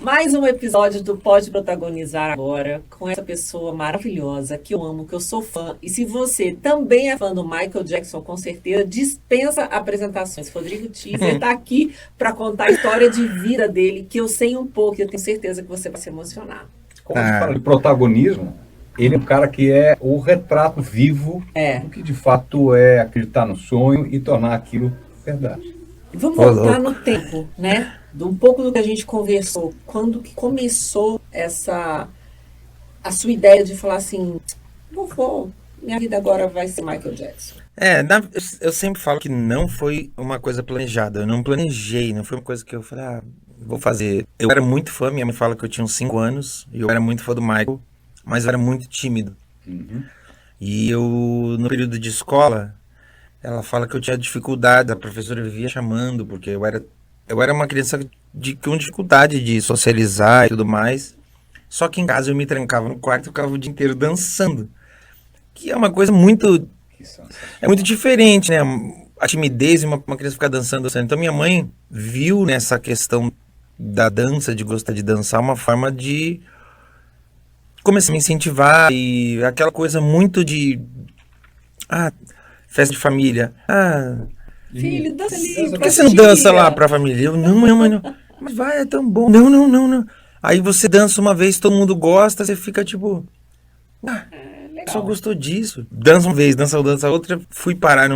Mais um episódio do Pode Protagonizar agora com essa pessoa maravilhosa que eu amo, que eu sou fã. E se você também é fã do Michael Jackson, com certeza dispensa apresentações. Rodrigo Teaser está aqui para contar a história de vida dele, que eu sei um pouco e eu tenho certeza que você vai se emocionar. Quando se fala de protagonismo, ele é um cara que é o retrato vivo do que de fato é acreditar no sonho e tornar aquilo verdade. Vamos voltar no tempo, né? Um pouco do que a gente conversou. Quando que começou a sua ideia de falar assim, vovô, minha vida agora vai ser Michael Jackson? Eu sempre falo que não foi uma coisa planejada. Eu não planejei, não foi uma coisa que eu falei, vou fazer. Eu era muito fã, minha mãe fala que eu tinha uns 5 anos, e eu era muito fã do Michael, mas eu era muito tímido. E eu, no período de escola, ela fala que eu tinha dificuldade, a professora vivia chamando, porque eu era uma criança com dificuldade de socializar e tudo mais. Só que em casa eu me trancava no quarto e ficava o dia inteiro dançando. Que é uma coisa muito diferente, né? A timidez e uma criança ficar dançando. Então minha mãe viu nessa questão da dança, de gostar de dançar, uma forma de começar a me incentivar. E aquela coisa muito de... festa de família. Filho, dança ali, por que você não dança lá pra família? Eu, não, mãe, não. Mas vai, é tão bom. Não. Aí você dança uma vez, todo mundo gosta, você fica tipo... só gostou disso. Dança uma vez, dança outra. Fui parar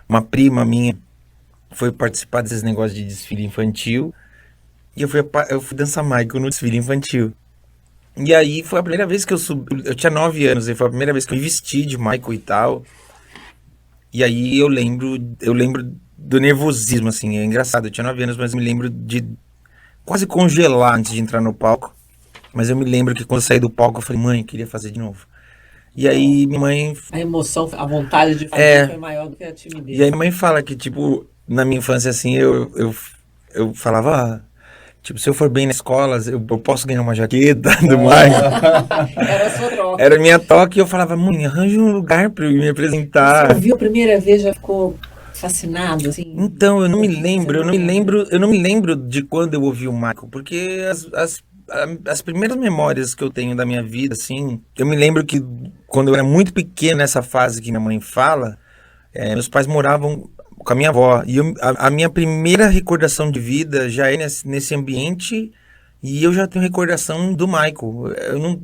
uma prima minha, foi participar desses negócios de desfile infantil. E eu fui dançar Michael no desfile infantil. E aí foi a primeira vez que eu subi. Eu tinha 9 anos, e foi a primeira vez que eu me vesti de Michael e tal. E aí eu lembro do nervosismo, assim. É engraçado, eu tinha 9 anos, mas eu me lembro de quase congelar antes de entrar no palco. Mas eu me lembro que quando eu saí do palco, eu falei, mãe, eu queria fazer de novo. E aí minha mãe... A emoção, a vontade de fazer foi maior do que a timidez. E aí minha mãe fala que, tipo, na minha infância, assim, eu falava... tipo, se eu for bem na escola, eu posso ganhar uma jaqueta do Michael. Era a sua troca. Era minha toque e eu falava, mãe, arranja um lugar pra eu me apresentar. Você ouviu a primeira vez, já ficou fascinado, assim? Então, eu não me lembro de quando eu ouvi o Michael, porque as primeiras memórias que eu tenho da minha vida, assim, eu me lembro que quando eu era muito pequeno, nessa fase que minha mãe fala, meus pais moravam com a minha avó, e a minha primeira recordação de vida já é nesse ambiente, e eu já tenho recordação do Michael.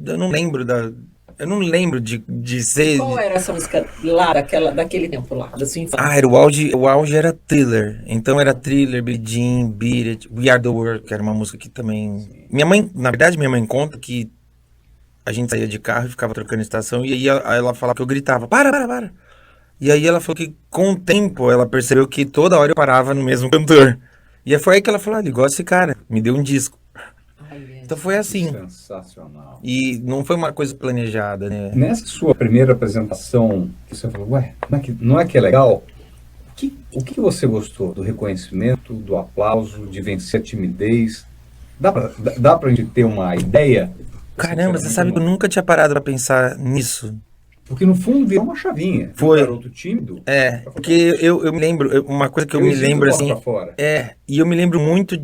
Eu não lembro de ser... Qual era essa música lá, daquele tempo lá, da sua infância? o auge era Thriller. Então era Thriller, Billie Jean, Beat It, We Are The World, que era uma música que também... Na verdade, minha mãe conta que a gente saía de carro e ficava trocando estação, e aí ela falava que eu gritava, para. E aí ela falou que com o tempo ela percebeu que toda hora eu parava no mesmo cantor. E aí foi aí que ela falou, ele gosta desse cara, me deu um disco. Então foi assim. Sensacional. E não foi uma coisa planejada, né? Nessa sua primeira apresentação, você falou, não é que é legal? O que você gostou? Do reconhecimento, do aplauso, de vencer a timidez? Dá pra gente ter uma ideia? Caramba, você sabe que eu nunca tinha parado pra pensar nisso. Porque no fundo virou uma chavinha. Foi. Um garoto tímido. Porque eu me lembro, uma coisa que eu me lembro assim... Fora. E eu me lembro muito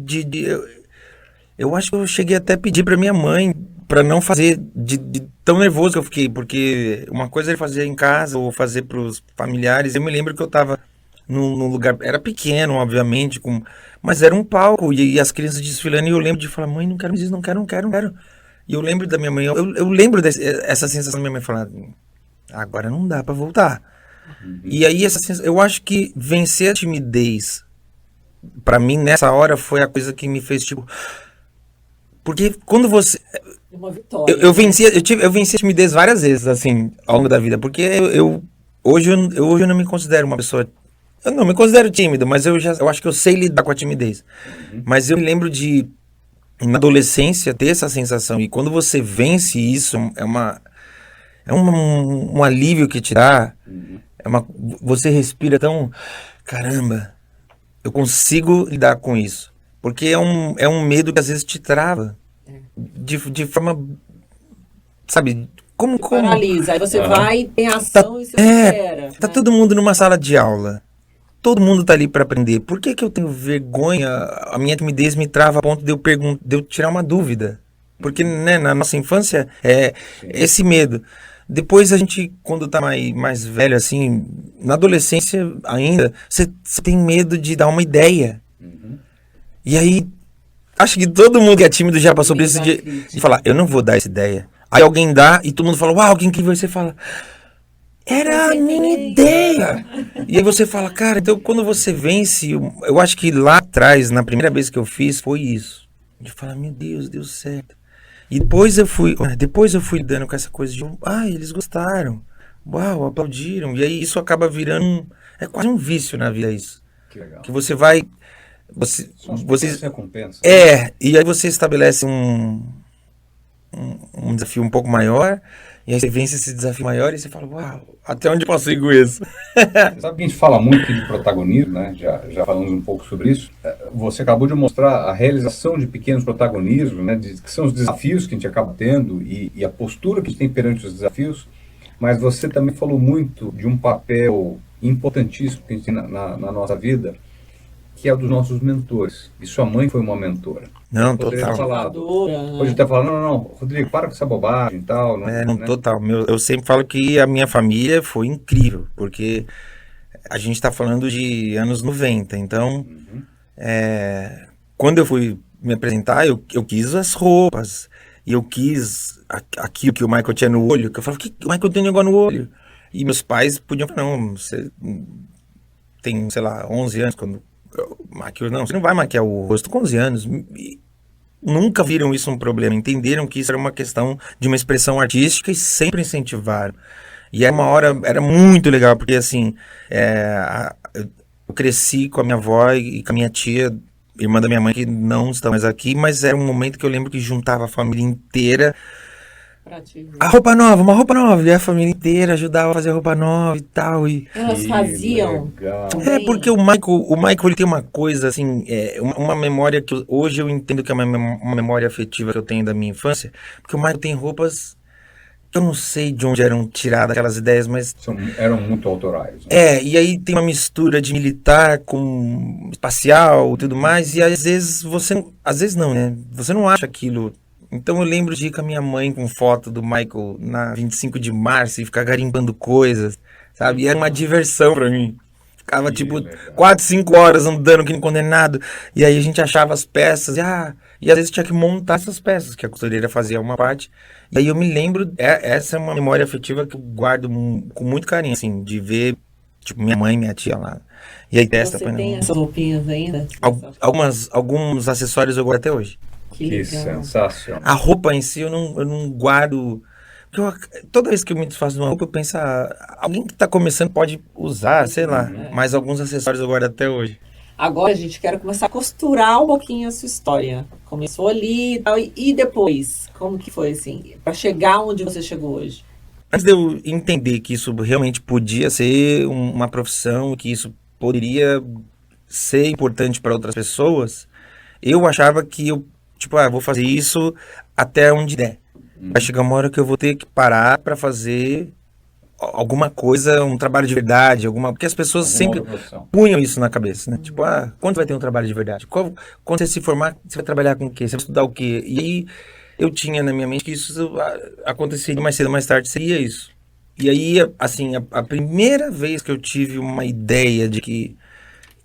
eu acho que eu cheguei até a pedir pra minha mãe pra não fazer de tão nervoso que eu fiquei, porque uma coisa era fazer em casa ou fazer pros familiares. Eu me lembro que eu tava num lugar, era pequeno, obviamente, mas era um palco e as crianças desfilando, e eu lembro de falar, mãe, não quero mais isso, não quero. E eu lembro da minha mãe, eu lembro essa sensação da minha mãe falar, agora não dá pra voltar. E aí eu acho que vencer a timidez pra mim nessa hora foi a coisa que me fez tipo, porque quando você... Uma vitória. Eu venci a timidez várias vezes, assim, ao longo da vida, porque hoje eu não me considero uma pessoa... Eu não me considero tímido, mas eu acho que eu sei lidar com a timidez. Mas eu me lembro de, na adolescência, ter essa sensação, e quando você vence isso, um alívio que te dá, você respira tão... Caramba, eu consigo lidar com isso. Porque é um medo que às vezes te trava. De forma... Sabe? Como? Paralisa. Aí você vai, tem ação e você espera. Tá todo mundo numa sala de aula. todo mundo tá ali para aprender. Por que que eu tenho vergonha? A minha timidez me trava a ponto de eu tirar uma dúvida. Porque, né, na nossa infância é esse medo. Depois a gente, quando tá mais velho, assim, na adolescência ainda, você tem medo de dar uma ideia. E aí, acho que todo mundo que é tímido já passou por isso de falar, eu não vou dar essa ideia. Aí alguém dá e todo mundo fala, uau, alguém que você fala, era a minha ideia. E aí você fala, cara, então quando você vence, eu acho que lá atrás, na primeira vez que eu fiz, foi isso. De falar, meu Deus, deu certo. E depois eu fui dando com essa coisa de, eles gostaram. Uau, aplaudiram. E aí isso acaba virando, é quase um vício na vida isso. Que legal. Que você vai, São as você pequenas recompensas. e aí você estabelece um desafio um pouco maior, e aí você vence esse desafio maior e você fala, uau, até onde eu posso ir com isso? Sabe que a gente fala muito aqui de protagonismo, né? Já falamos um pouco sobre isso. Você acabou de mostrar a realização de pequenos protagonismos, né? Que são os desafios que a gente acaba tendo e a postura que a gente tem perante os desafios, mas você também falou muito de um papel importantíssimo que a gente tem na nossa vida, que é o dos nossos mentores. E sua mãe foi uma mentora. Não, Poderia total. falar, hoje até falando, não, Rodrigo, para com essa bobagem e tal. Não, total. Eu sempre falo que a minha família foi incrível, porque a gente está falando de anos 90, então, quando eu fui me apresentar, eu quis as roupas, e eu quis aquilo que o Michael tinha no olho, que eu falava, que o Michael tem negócio no olho? E meus pais podiam falar, não, você tem, sei lá, 11 anos, quando maquiou, não, você não vai maquiar o rosto com 11 anos. E nunca viram isso um problema, entenderam que isso era uma questão de uma expressão artística e sempre incentivaram. E era uma hora, era muito legal, porque assim, eu cresci com a minha avó e com a minha tia, irmã da minha mãe, que não estão mais aqui, mas era um momento que eu lembro que juntava a família inteira. Uma roupa nova, e a família inteira ajudava a fazer roupa nova e tal. E elas faziam. Porque o Michael ele tem uma coisa assim, uma memória que hoje eu entendo que é uma memória afetiva que eu tenho da minha infância, porque o Michael tem roupas que eu não sei de onde eram tiradas aquelas ideias, mas eram muito autorais. Né? E aí tem uma mistura de militar com espacial e tudo mais, e às vezes às vezes não, né? Você não acha aquilo. Então eu lembro de ir com a minha mãe com foto do Michael na 25 de março e ficar garimpando coisas, sabe? E era uma diversão pra mim. Ficava tipo 4, 5 horas andando que nem condenado. E aí a gente achava as peças e às vezes tinha que montar essas peças, que a costureira fazia uma parte. E aí eu me lembro, essa é uma memória afetiva que eu guardo com muito carinho, assim, de ver tipo minha mãe e minha tia lá. E aí Você tem essas roupinhas ainda? Alguns acessórios eu guardo até hoje. Que sensacional. A roupa em si eu não guardo. Porque toda vez que eu me desfaço de uma roupa, eu penso, alguém que está começando pode usar, sei lá. Mas alguns acessórios eu guardo até hoje. Agora, gente, quero começar a costurar um pouquinho a sua história. Começou ali e tal, e depois? Como que foi, assim, para chegar onde você chegou hoje? Antes de eu entender que isso realmente podia ser uma profissão, que isso poderia ser importante para outras pessoas, eu achava que eu vou fazer isso até onde der. Vai chegar uma hora que eu vou ter que parar para fazer alguma coisa, um trabalho de verdade, porque as pessoas sempre punham isso na cabeça, né? Quando vai ter um trabalho de verdade? Quando você se formar, você vai trabalhar com o quê? Você vai estudar o quê? E aí eu tinha na minha mente que isso aconteceria mais cedo ou mais tarde, seria isso. E aí, assim, a primeira vez que eu tive uma ideia de que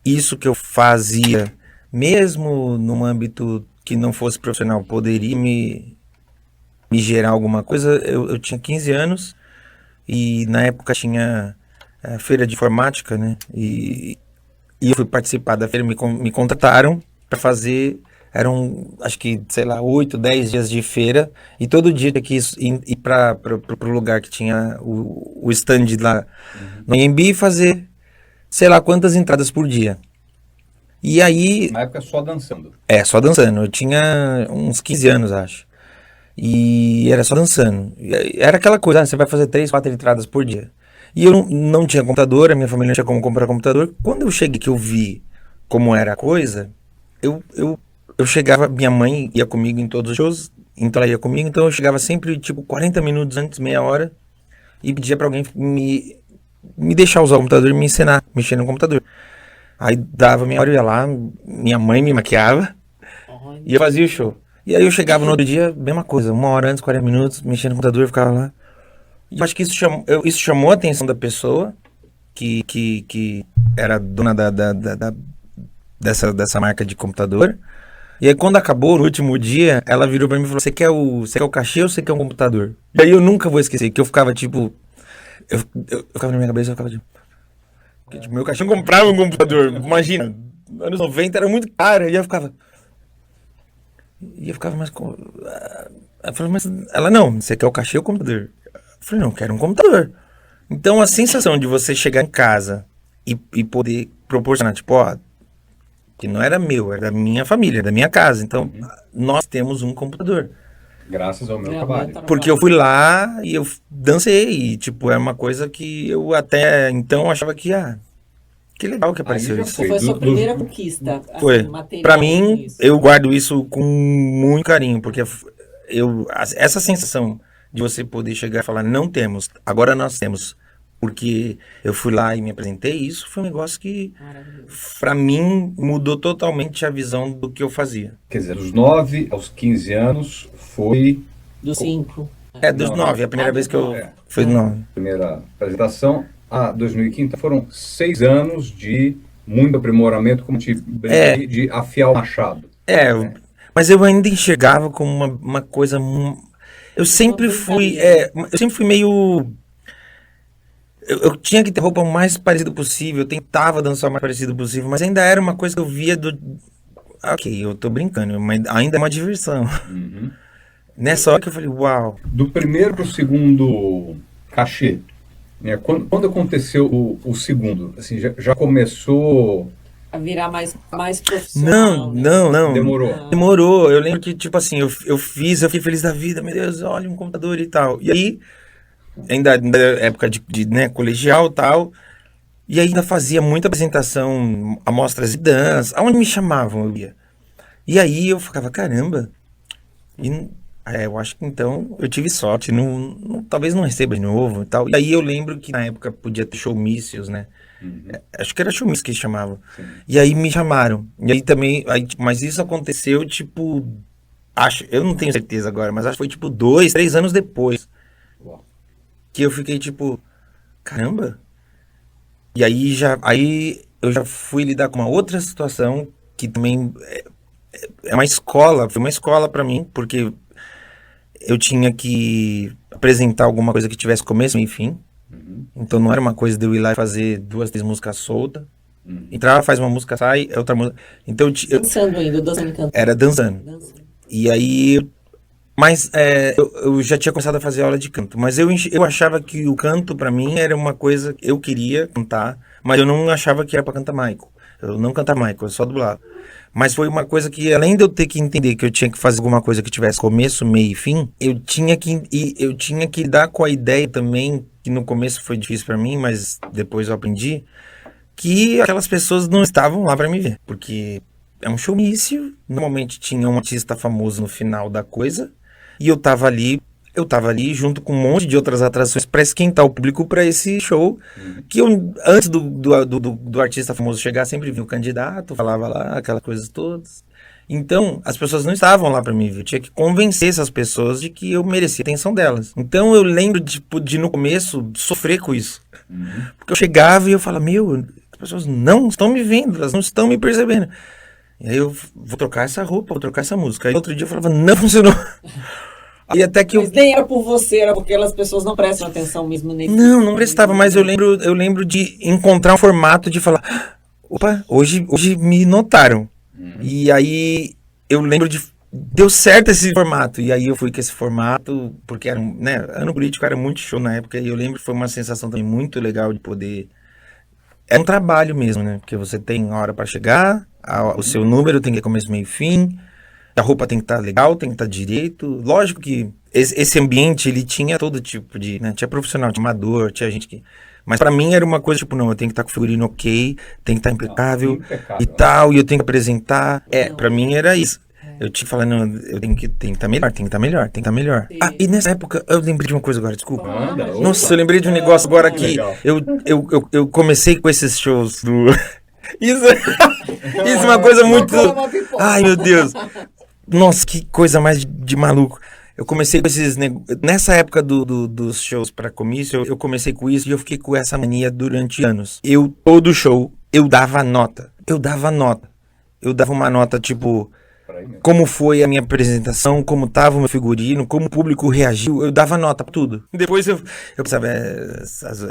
isso que eu fazia, mesmo num âmbito que não fosse profissional, poderia me gerar alguma coisa, eu tinha 15 anos e na época tinha feira de informática, né? E eu fui participar da feira, me contrataram para fazer, eram acho que, sei lá, 8, 10 dias de feira, e todo dia tinha que ir para o lugar que tinha o stand lá no AMB e fazer, sei lá, quantas entradas por dia. E aí... Na época só dançando. Só dançando. Eu tinha uns 15 anos, acho. E era só dançando. Era aquela coisa, você vai fazer 3, 4 entradas por dia. E eu não tinha computador, a minha família não tinha como comprar computador. Quando eu cheguei, que eu vi como era a coisa, eu chegava, minha mãe ia comigo em todos os shows, então ela ia comigo, então eu chegava sempre, 40 minutos antes, meia hora, e pedia pra alguém me deixar usar o computador e me ensinar a mexer no computador. Aí dava meia hora, eu ia lá, minha mãe me maquiava Olha. e eu fazia o show. E aí eu chegava no outro dia, mesma coisa, 1 hora antes, 40 minutos, mexendo no computador, ficava lá. E eu acho que isso chamou a atenção da pessoa que era dona dessa marca de computador. E aí quando acabou, no último dia, ela virou pra mim e falou, você quer o cachê ou você quer um computador? E aí eu nunca vou esquecer, que eu ficava tipo... Eu ficava na minha cabeça, eu ficava tipo... Porque, tipo, meu cachê não comprava um computador. Imagina, anos 90 era muito caro. E eu ficava... mais... Ela falou, mas... Ela, não, você quer o cachê ou o computador? Eu falei, não, eu quero um computador. Então a sensação de você chegar em casa e poder proporcionar, tipo, ó... Que não era meu, era da minha família, da minha casa. Então, nós temos um computador. Graças ao meu Meu trabalho. trabalho. Porque eu fui lá e eu dancei. E, tipo, é uma coisa que eu até então achava que, que legal que apareceu já isso. Foi a sua primeira conquista, assim, Foi. material. Pra mim, isso. eu guardo isso com muito carinho, porque essa sensação de você poder chegar e falar, não temos, agora nós temos, porque eu fui lá e me apresentei, isso foi um negócio que, Maravilhoso. pra mim, mudou totalmente a visão do que eu fazia. Quer dizer, dos 9 aos 15 anos foi Dos 5. Dos Não, 9, a primeira vez que eu... é. Foi 9. a primeira apresentação. A 2015 foram 6 anos de muito aprimoramento, como te brinquei, de afiar o machado. Mas eu ainda enxergava como uma coisa... Eu sempre fui meio... Eu tinha que ter roupa o mais parecida possível, eu tentava dançar o mais parecido possível, mas ainda era uma coisa que eu via do... Ok, eu tô brincando, mas ainda é uma diversão. Nessa hora que eu falei, uau. Do primeiro para o segundo cachê, né, quando aconteceu o segundo, assim, já começou... A virar mais profissional. Não. Demorou. Demorou. Eu lembro que, tipo assim, eu fiquei feliz da vida, meu Deus, olha um computador e tal. E aí, ainda época de né, colegial e tal, e ainda fazia muita apresentação, amostras de dança, aonde me chamavam eu ia. E aí eu ficava, caramba, eu acho que então eu tive sorte, talvez não receba de novo e tal. E aí eu lembro que na época podia ter showmícios, né? Acho que era showmício que chamavam. E aí me chamaram. E aí também, mas isso aconteceu tipo, eu não tenho certeza agora, mas acho que foi tipo 2, 3 anos depois. Que eu fiquei tipo, caramba. E aí eu já fui lidar com uma outra situação que também foi uma escola pra mim, porque eu tinha que apresentar alguma coisa que tivesse começo, meio e fim. Então não era uma coisa de eu ir lá e fazer 2, 3 músicas soltas. Entrava, faz uma música, sai, é outra música. Então Dançando ainda, dançando e cantando. era dançando. E aí... Mas eu já tinha começado a fazer aula de canto. Mas eu achava que o canto, pra mim, era uma coisa que eu queria cantar. Mas eu não achava que era pra cantar Michael. Eu não cantava Michael, eu só dublava. Mas foi uma coisa que, além de eu ter que entender que eu tinha que fazer alguma coisa que tivesse começo, meio e fim, eu tinha que lidar com a ideia também, que no começo foi difícil pra mim, mas depois eu aprendi, que aquelas pessoas não estavam lá pra me ver. Porque é um showmício, normalmente tinha um artista famoso no final da coisa, e eu tava ali junto com um monte de outras atrações para esquentar o público para esse show, que eu, antes do artista famoso chegar, sempre via o candidato, falava lá, aquelas coisas todas. Então, as pessoas não estavam lá para mim ver, eu tinha que convencer essas pessoas de que eu merecia a atenção delas. Então, eu lembro de no começo, sofrer com isso. Porque eu chegava e eu falava, as pessoas não estão me vendo, elas não estão me percebendo. E aí eu vou trocar essa roupa, vou trocar essa música. Aí outro dia eu falava, não funcionou. E até que Mas nem era por você, era porque as pessoas não prestam atenção mesmo nesse... Não prestava, mas eu lembro de encontrar um formato de falar, opa, hoje me notaram. E aí eu lembro deu certo esse formato. E aí eu fui com esse formato, porque era, né, ano político era muito show na época, e eu lembro que foi uma sensação também muito legal de poder... É um trabalho mesmo, né? Porque você tem hora para chegar, o seu número tem que ter começo, meio e fim, a roupa tem que estar legal, tem que estar direito. Lógico que esse ambiente, ele tinha todo tipo de... Né? Tinha profissional, tinha amador, tinha gente que... Mas pra mim era uma coisa tipo, não, eu tenho que estar com o figurino ok, tem que estar impecável e tal, e eu tenho que apresentar. Pra mim era isso. Eu tinha que falar, não, eu tenho que estar melhor, tem que estar melhor, tem que estar melhor. E nessa época, eu lembrei de uma coisa agora, desculpa. Nossa, eu lembrei de um negócio agora que eu comecei com esses shows Isso, isso é uma coisa muito... Vou comer uma pipoca. Ai, meu Deus. Nossa, que coisa mais de maluco. Eu comecei com esses... Nessa época dos shows para comício, eu comecei com isso e eu fiquei com essa mania durante anos. Todo show, eu dava nota. Eu dava uma nota, tipo... Como foi a minha apresentação, como tava o meu figurino, como o público reagiu, eu dava nota pra tudo. Depois eu pensava,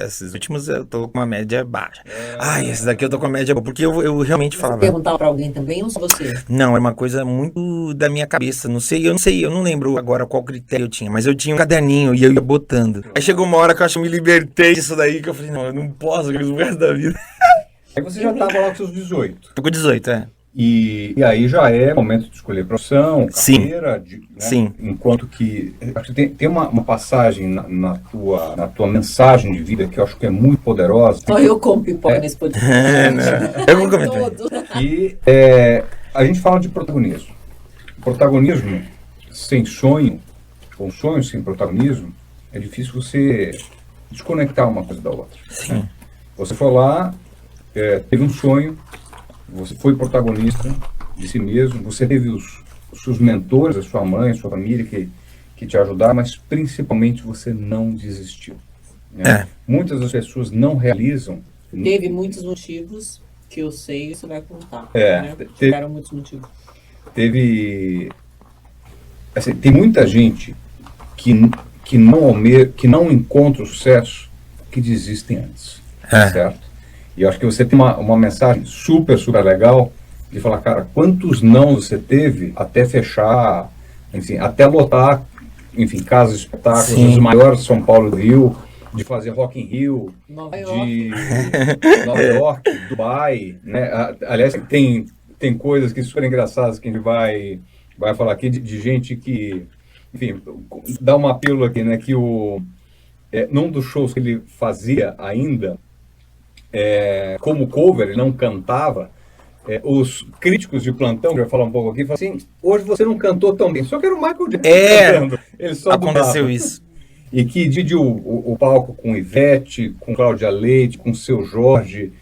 esses últimos eu tô com uma média baixa. Ai, esses daqui eu tô com uma média boa, porque eu realmente Você falava... perguntava pra alguém também ou só você? Não, é uma coisa muito da minha cabeça, não sei, eu não lembro agora qual critério eu tinha, mas eu tinha um caderninho e eu ia botando. Aí chegou uma hora que eu acho que eu me libertei disso daí, que eu falei, não, eu não posso, eu o resto da vida. Aí você já estava lá com seus 18. Tô com 18, é. E aí já é momento de escolher profissão, carreira, né? Sim. Enquanto que acho que tem uma passagem na tua mensagem de vida que eu acho que é muito poderosa. Só eu como pipoca nesse podcast. Eu vou comentar. E a gente fala de protagonismo. Protagonismo sem sonho, ou sonho sem protagonismo, é difícil você desconectar uma coisa da outra. Sim. Você foi lá, teve um sonho, você foi protagonista de si mesmo, você teve os seus mentores, a sua mãe, a sua família que te ajudaram, mas principalmente você não desistiu. Né? Muitas das pessoas não realizam. Teve muitos motivos que eu sei, você vai contar. Né? Tiveram muitos motivos. Assim, tem muita gente que não encontra o sucesso, que desistem antes. Certo? E eu acho que você tem uma mensagem super, super legal de falar, cara, quantos não você teve até fechar, enfim, até lotar, enfim, casas de espetáculos, os maiores de São Paulo e do Rio, de fazer Rock in Rio, Nova York, Dubai, né? Aliás, tem coisas que super engraçadas que a gente vai falar aqui de gente que, enfim, dá uma pílula aqui, né, que num dos shows que ele fazia ainda, como cover, ele não cantava, os críticos de plantão, que eu vou falar um pouco aqui, falam assim, hoje você não cantou tão bem, só que era o Michael Jackson cantando. Ele só aconteceu dubava. Isso. E que dividiu o palco com Ivete, com Cláudia Leite, com Seu Jorge,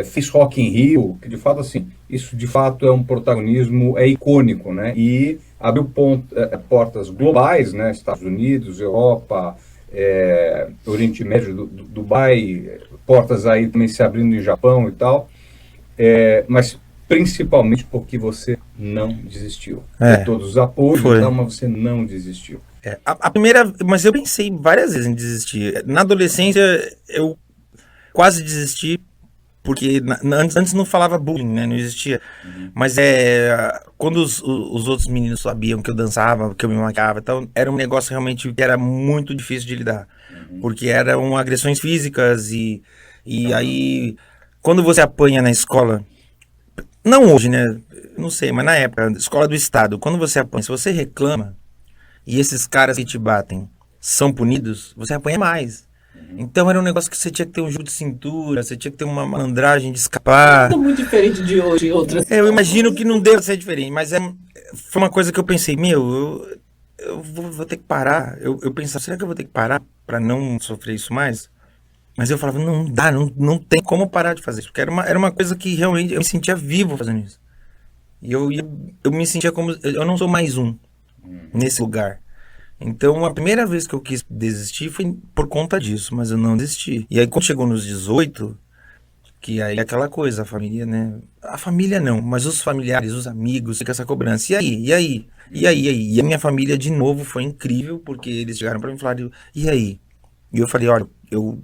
fez Rock in Rio, que de fato, assim, isso de fato é um protagonismo, icônico, né? E abriu portas globais, né? Estados Unidos, Europa, Oriente Médio, Dubai, portas aí também se abrindo em Japão e tal, mas principalmente porque você não desistiu. De todos os apoios, mas você não desistiu. A primeira, mas eu pensei várias vezes em desistir. Na adolescência eu quase desisti, porque antes não falava bullying, né? Não existia. Mas quando os outros meninos sabiam que eu dançava, que eu me maquiava e tal, era um negócio realmente que era muito difícil de lidar. Porque eram agressões físicas e aí, quando você apanha na escola, não hoje, né? Não sei, mas na época, escola do estado, quando você apanha, se você reclama e esses caras que te batem são punidos, você apanha mais. Então era um negócio que você tinha que ter um jogo de cintura, você tinha que ter uma malandragem de escapar. É muito diferente de hoje e outras. Eu imagino que não deve ser diferente, mas foi uma coisa que eu pensei, eu vou ter que parar. Eu pensava, será que eu vou ter que parar para não sofrer isso mais? Mas eu falava, não dá, não tem como parar de fazer isso, porque era uma coisa que realmente eu me sentia vivo fazendo isso. E eu me sentia como, eu não sou mais um nesse lugar. Então, a primeira vez que eu quis desistir foi por conta disso, mas eu não desisti. E aí, quando chegou nos 18, que aí é aquela coisa, a família, né? A família não, mas os familiares, os amigos, fica essa cobrança. E aí? E a minha família, de novo, foi incrível, porque eles chegaram pra mim e falaram, e aí? E eu falei, olha, eu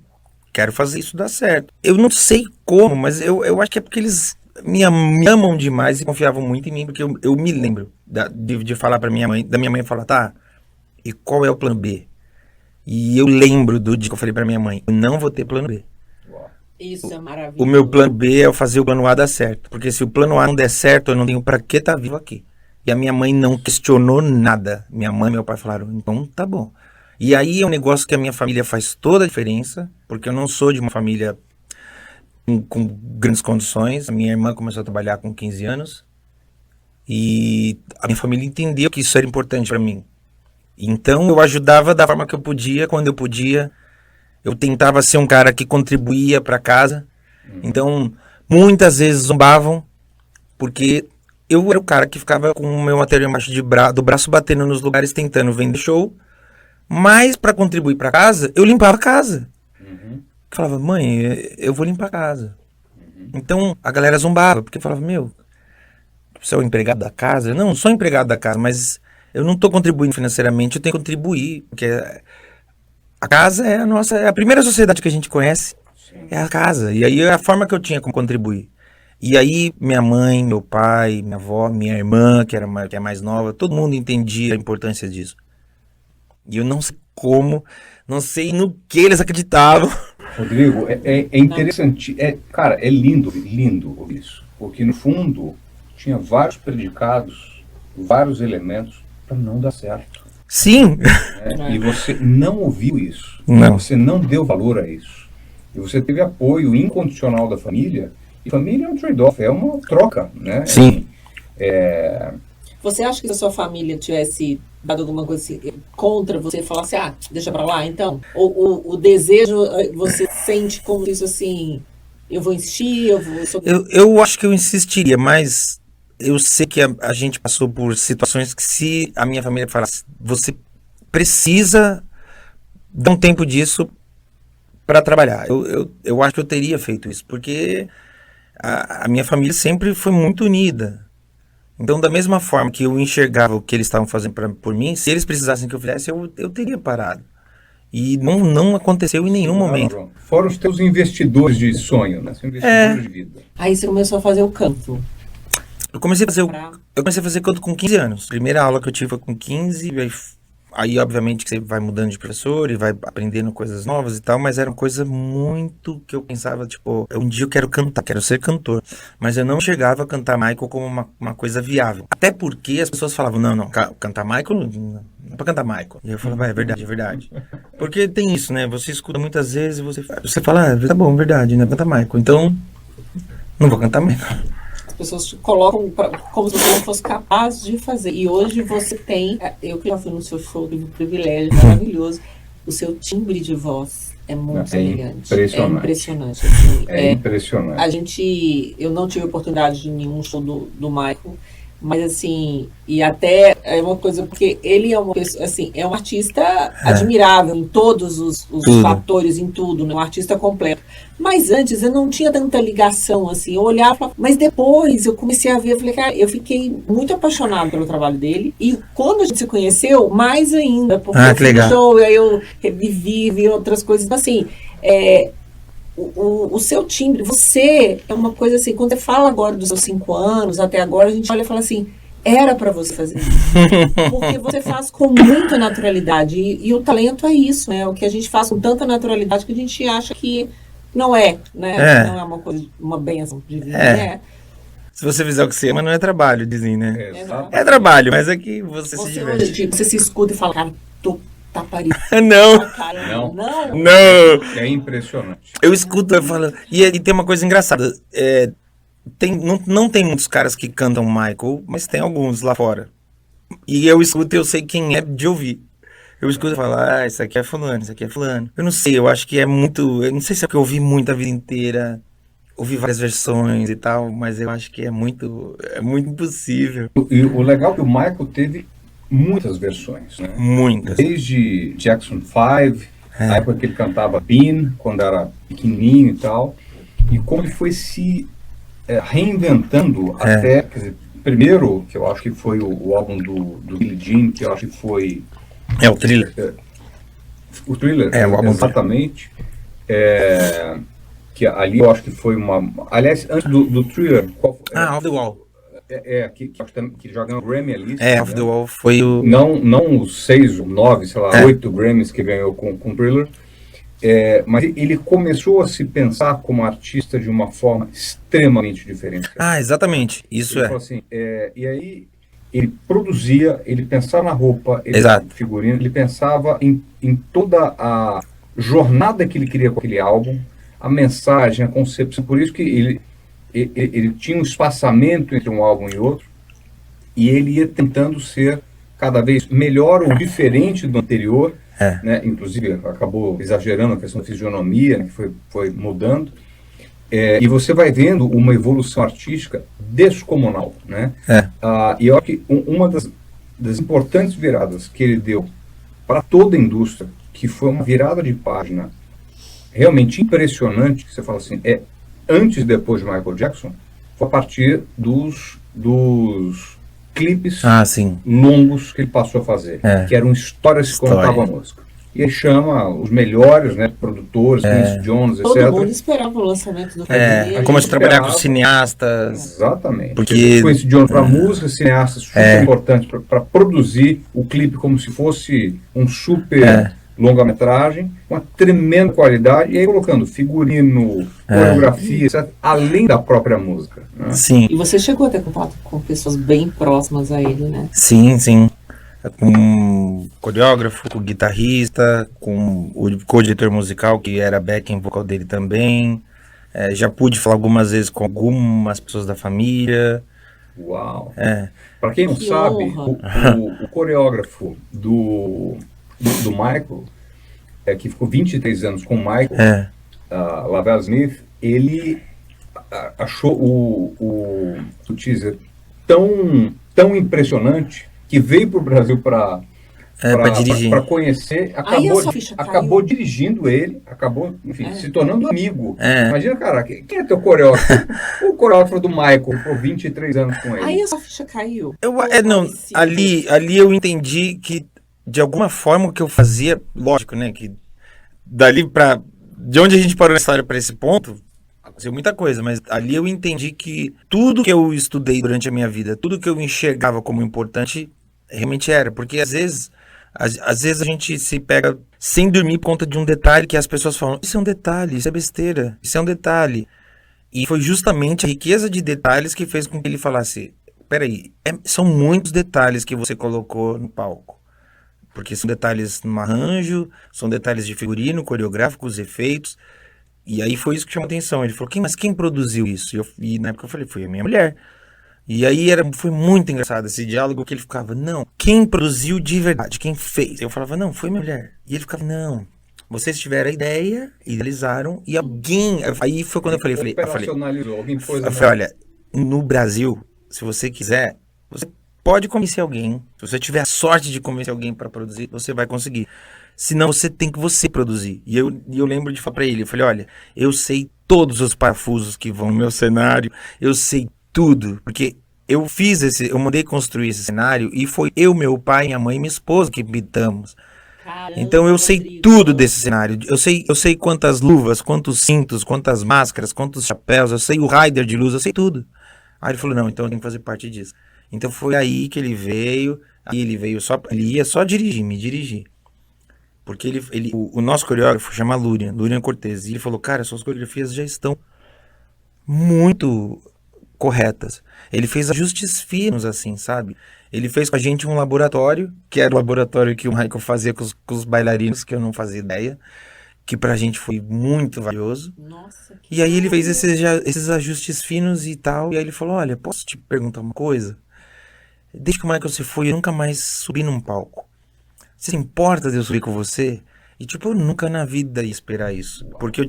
quero fazer isso dar certo. Eu não sei como, mas eu acho que é porque eles me amam demais e confiavam muito em mim, porque eu me lembro de falar pra minha mãe, da minha mãe falar, tá, e qual é o plano B? E eu lembro do dia que eu falei pra minha mãe, eu não vou ter plano B. Isso é maravilhoso. O meu plano B é eu fazer o plano A dar certo, porque se o plano A não der certo, eu não tenho pra que tá vivo aqui. E a minha mãe não questionou nada. Minha mãe e meu pai falaram, então tá bom. E aí é um negócio que a minha família faz toda a diferença, porque eu não sou de uma família com grandes condições. A minha irmã começou a trabalhar com 15 anos e a minha família entendeu que isso era importante pra mim. Então eu ajudava da forma que eu podia, quando eu podia. Eu tentava ser um cara que contribuía para casa. Então, Muitas vezes zombavam, porque eu era o cara que ficava com o meu material embaixo do braço batendo nos lugares tentando vender show, mas para contribuir para casa, eu limpava a casa. Uhum. Eu falava, mãe, eu vou limpar a casa. Então a galera zombava, porque falava, meu, você é o empregado da casa? Eu não sou empregado da casa, mas eu não estou contribuindo financeiramente, eu tenho que contribuir, porque a casa é é a primeira sociedade que a gente conhece, é a casa. E aí é a forma que eu tinha como contribuir. E aí minha mãe, meu pai, minha avó, minha irmã, que é mais nova, todo mundo entendia a importância disso. E eu não sei como, não sei no que eles acreditavam. Rodrigo, é interessante, cara, é lindo isso, porque no fundo tinha vários predicados, vários elementos para não dar certo. Sim. Né? E você não ouviu isso, Não. você não deu valor a isso. E você teve apoio incondicional da família, e família é um trade-off, é uma troca, né? Sim. Você acha que se a sua família tivesse dado alguma coisa assim, contra você, falasse, deixa pra lá, então? Ou o desejo, você sente como isso assim, eu vou insistir, Eu acho que eu insistiria, mas eu sei que a gente passou por situações que se a minha família falasse, você precisa dar um tempo disso para trabalhar. Eu acho que eu teria feito isso, porque a minha família sempre foi muito unida. Então, da mesma forma que eu enxergava o que eles estavam fazendo por mim, se eles precisassem que eu fizesse, eu teria parado. E não aconteceu em nenhum momento. Fora os teus investidores de sonho, né? São investidores de vida. Aí você começou a fazer o canto. Eu comecei a fazer canto com 15 anos. Primeira aula que eu tive foi com 15, aí obviamente que você vai mudando de professor e vai aprendendo coisas novas e tal, mas era uma coisa muito que eu pensava, tipo, um dia eu quero cantar, quero ser cantor. Mas eu não chegava a cantar Michael como uma coisa viável. Até porque as pessoas falavam, não, cantar Michael não é pra cantar Michael. E eu falava, é verdade. Porque tem isso, né? Você escuta muitas vezes e você fala, tá bom, verdade, né? Cantar Michael. Então, não vou cantar Michael. Pessoas te colocam como se você não fosse capaz de fazer. E hoje você tem, eu que já fui no seu show, tive um privilégio maravilhoso, o seu timbre de voz é muito semelhante. Impressionante. É impressionante. Assim, impressionante. Eu não tive oportunidade de nenhum show do Michael, mas assim, e até é uma coisa, porque ele é uma pessoa, assim, é um artista admirável em todos os fatores, em tudo, né? Um artista completo. Mas antes eu não tinha tanta ligação, assim, eu olhava, mas depois eu comecei a ver, eu falei, cara, eu fiquei muito apaixonado pelo trabalho dele, e quando a gente se conheceu, mais ainda, porque eu fui no show, aí eu vi outras coisas, então, assim, o seu timbre, você é uma coisa assim, quando você fala agora dos seus 5 anos, até agora, a gente olha e fala assim, era pra você fazer isso. Porque você faz com muita naturalidade, e o talento é isso, né? O que a gente faz com tanta naturalidade que a gente acha que não é, né? Não é uma coisa, uma bênção divina, né? Se você fizer o que você ama, não é trabalho, dizem, né? É trabalho, mas é que você se diverte. Hoje, tipo, você se escuta e fala, cara, tá parecendo. Não. É impressionante. Eu escuto, eu falo. E tem uma coisa engraçada. Não tem muitos caras que cantam Michael, mas tem alguns lá fora. E eu escuto e eu sei quem é de ouvir. Eu escuto e falo, isso aqui é fulano, isso aqui é fulano. Eu não sei, eu acho que é muito. Eu não sei se é porque eu ouvi muito a vida inteira. Ouvi várias versões e tal, mas eu acho que é muito impossível. E o legal é que o Michael teve muitas versões, né? Muitas. Desde Jackson 5, a época que ele cantava Bean, quando era pequenininho e tal, e como ele foi se reinventando até, quer dizer, primeiro, que eu acho que foi o álbum do Billie Jean, que eu acho que foi... o Thriller. O Thriller, o álbum exatamente. Que ali eu acho que foi uma... Aliás, antes do Thriller... Off the Wall. Que já ganhou o Grammy ali. Off the Wall foi o... Não os 6 ou 9, sei lá, 8 Grammys que ganhou com o Thriller. Mas ele começou a se pensar como artista de uma forma extremamente diferente. Exatamente. Isso ele falou assim, e aí ele produzia, ele pensava na roupa, figurino, ele pensava em toda a jornada que ele queria com aquele álbum, a mensagem, a concepção. Por isso que ele tinha um espaçamento entre um álbum e outro, e ele ia tentando ser cada vez melhor ou diferente do anterior, né? Inclusive acabou exagerando a questão da fisionomia, né? Que foi mudando, E você vai vendo uma evolução artística descomunal, né? E eu acho que uma das importantes viradas que ele deu para toda a indústria, que foi uma virada de página realmente impressionante, que você fala assim, antes e depois de Michael Jackson, foi a partir dos clipes longos que ele passou a fazer, que eram histórias que contavam a música. E ele chama os melhores, né, produtores, Quincy Jones, etc. Todo mundo esperava o lançamento do filme. Como de trabalhar com cineastas. Exatamente. Porque Quincy Jones para música, cineastas super importantes para produzir o clipe como se fosse um super longa-metragem, uma tremenda qualidade, e aí colocando figurino, coreografia, etc., além da própria música. Né? Sim. E você chegou a ter contato com pessoas bem próximas a ele, né? Sim. Com o coreógrafo, com o guitarrista, com o co-diretor musical, que era backing vocal dele também. Já pude falar algumas vezes com algumas pessoas da família. Uau! Para quem não sabe, o coreógrafo do Michael, que ficou 23 anos com o Michael, Lavelle Smith, ele achou o teaser tão impressionante que veio para o Brasil para conhecer, acabou dirigindo ele, se tornando amigo. Imagina, cara, quem é teu coreógrafo? O coreógrafo do Michael, por 23 anos com ele. Aí a sua ficha caiu. Ali eu entendi que, de alguma forma, o que eu fazia, lógico, né, que de onde a gente parou na história para esse ponto, aconteceu muita coisa, mas ali eu entendi que tudo que eu estudei durante a minha vida, tudo que eu enxergava como importante, realmente era, porque às vezes a gente se pega sem dormir por conta de um detalhe que as pessoas falam, isso é um detalhe, isso é besteira, isso é um detalhe. E foi justamente a riqueza de detalhes que fez com que ele falasse, peraí, são muitos detalhes que você colocou no palco. Porque são detalhes no arranjo, são detalhes de figurino, coreográficos, efeitos. E aí foi isso que chamou a atenção. Ele falou, mas quem produziu isso? E na época eu falei, foi a minha mulher. E aí foi muito engraçado esse diálogo, que ele ficava, não, quem produziu de verdade, quem fez? Eu falava, não, foi minha mulher. E ele ficava, não, vocês tiveram a ideia, idealizaram, e alguém... Aí foi quando eu falei, olha, no Brasil, se você quiser, você pode convencer alguém. Se você tiver a sorte de convencer alguém para produzir, você vai conseguir. Senão você tem que produzir. E eu lembro de falar para ele, eu falei, olha, eu sei todos os parafusos que vão no meu cenário, eu sei tudo, porque eu mandei construir esse cenário e foi eu, meu pai, minha mãe e minha esposa que pintamos. Caramba, então eu sei tudo desse cenário. Eu sei quantas luvas, quantos cintos, quantas máscaras, quantos chapéus, eu sei o rider de luz, eu sei tudo. Aí ele falou, não, então eu tenho que fazer parte disso. Então foi aí que ele veio ele ia só me dirigir. Porque o nosso coreógrafo chama Lurian Cortez, e ele falou, cara, suas coreografias já estão muito corretas. Ele fez ajustes finos, assim, sabe? Ele fez com a gente um laboratório, que era o laboratório que o Michael fazia com os bailarinos, que eu não fazia ideia, que pra gente foi muito valioso. Nossa, e aí ele fez esses ajustes finos e tal, e aí ele falou, olha, posso te perguntar uma coisa? Desde que o Michael se foi, eu nunca mais subi num palco. Você se importa de eu subir com você? E tipo, eu nunca na vida ia esperar isso. Porque eu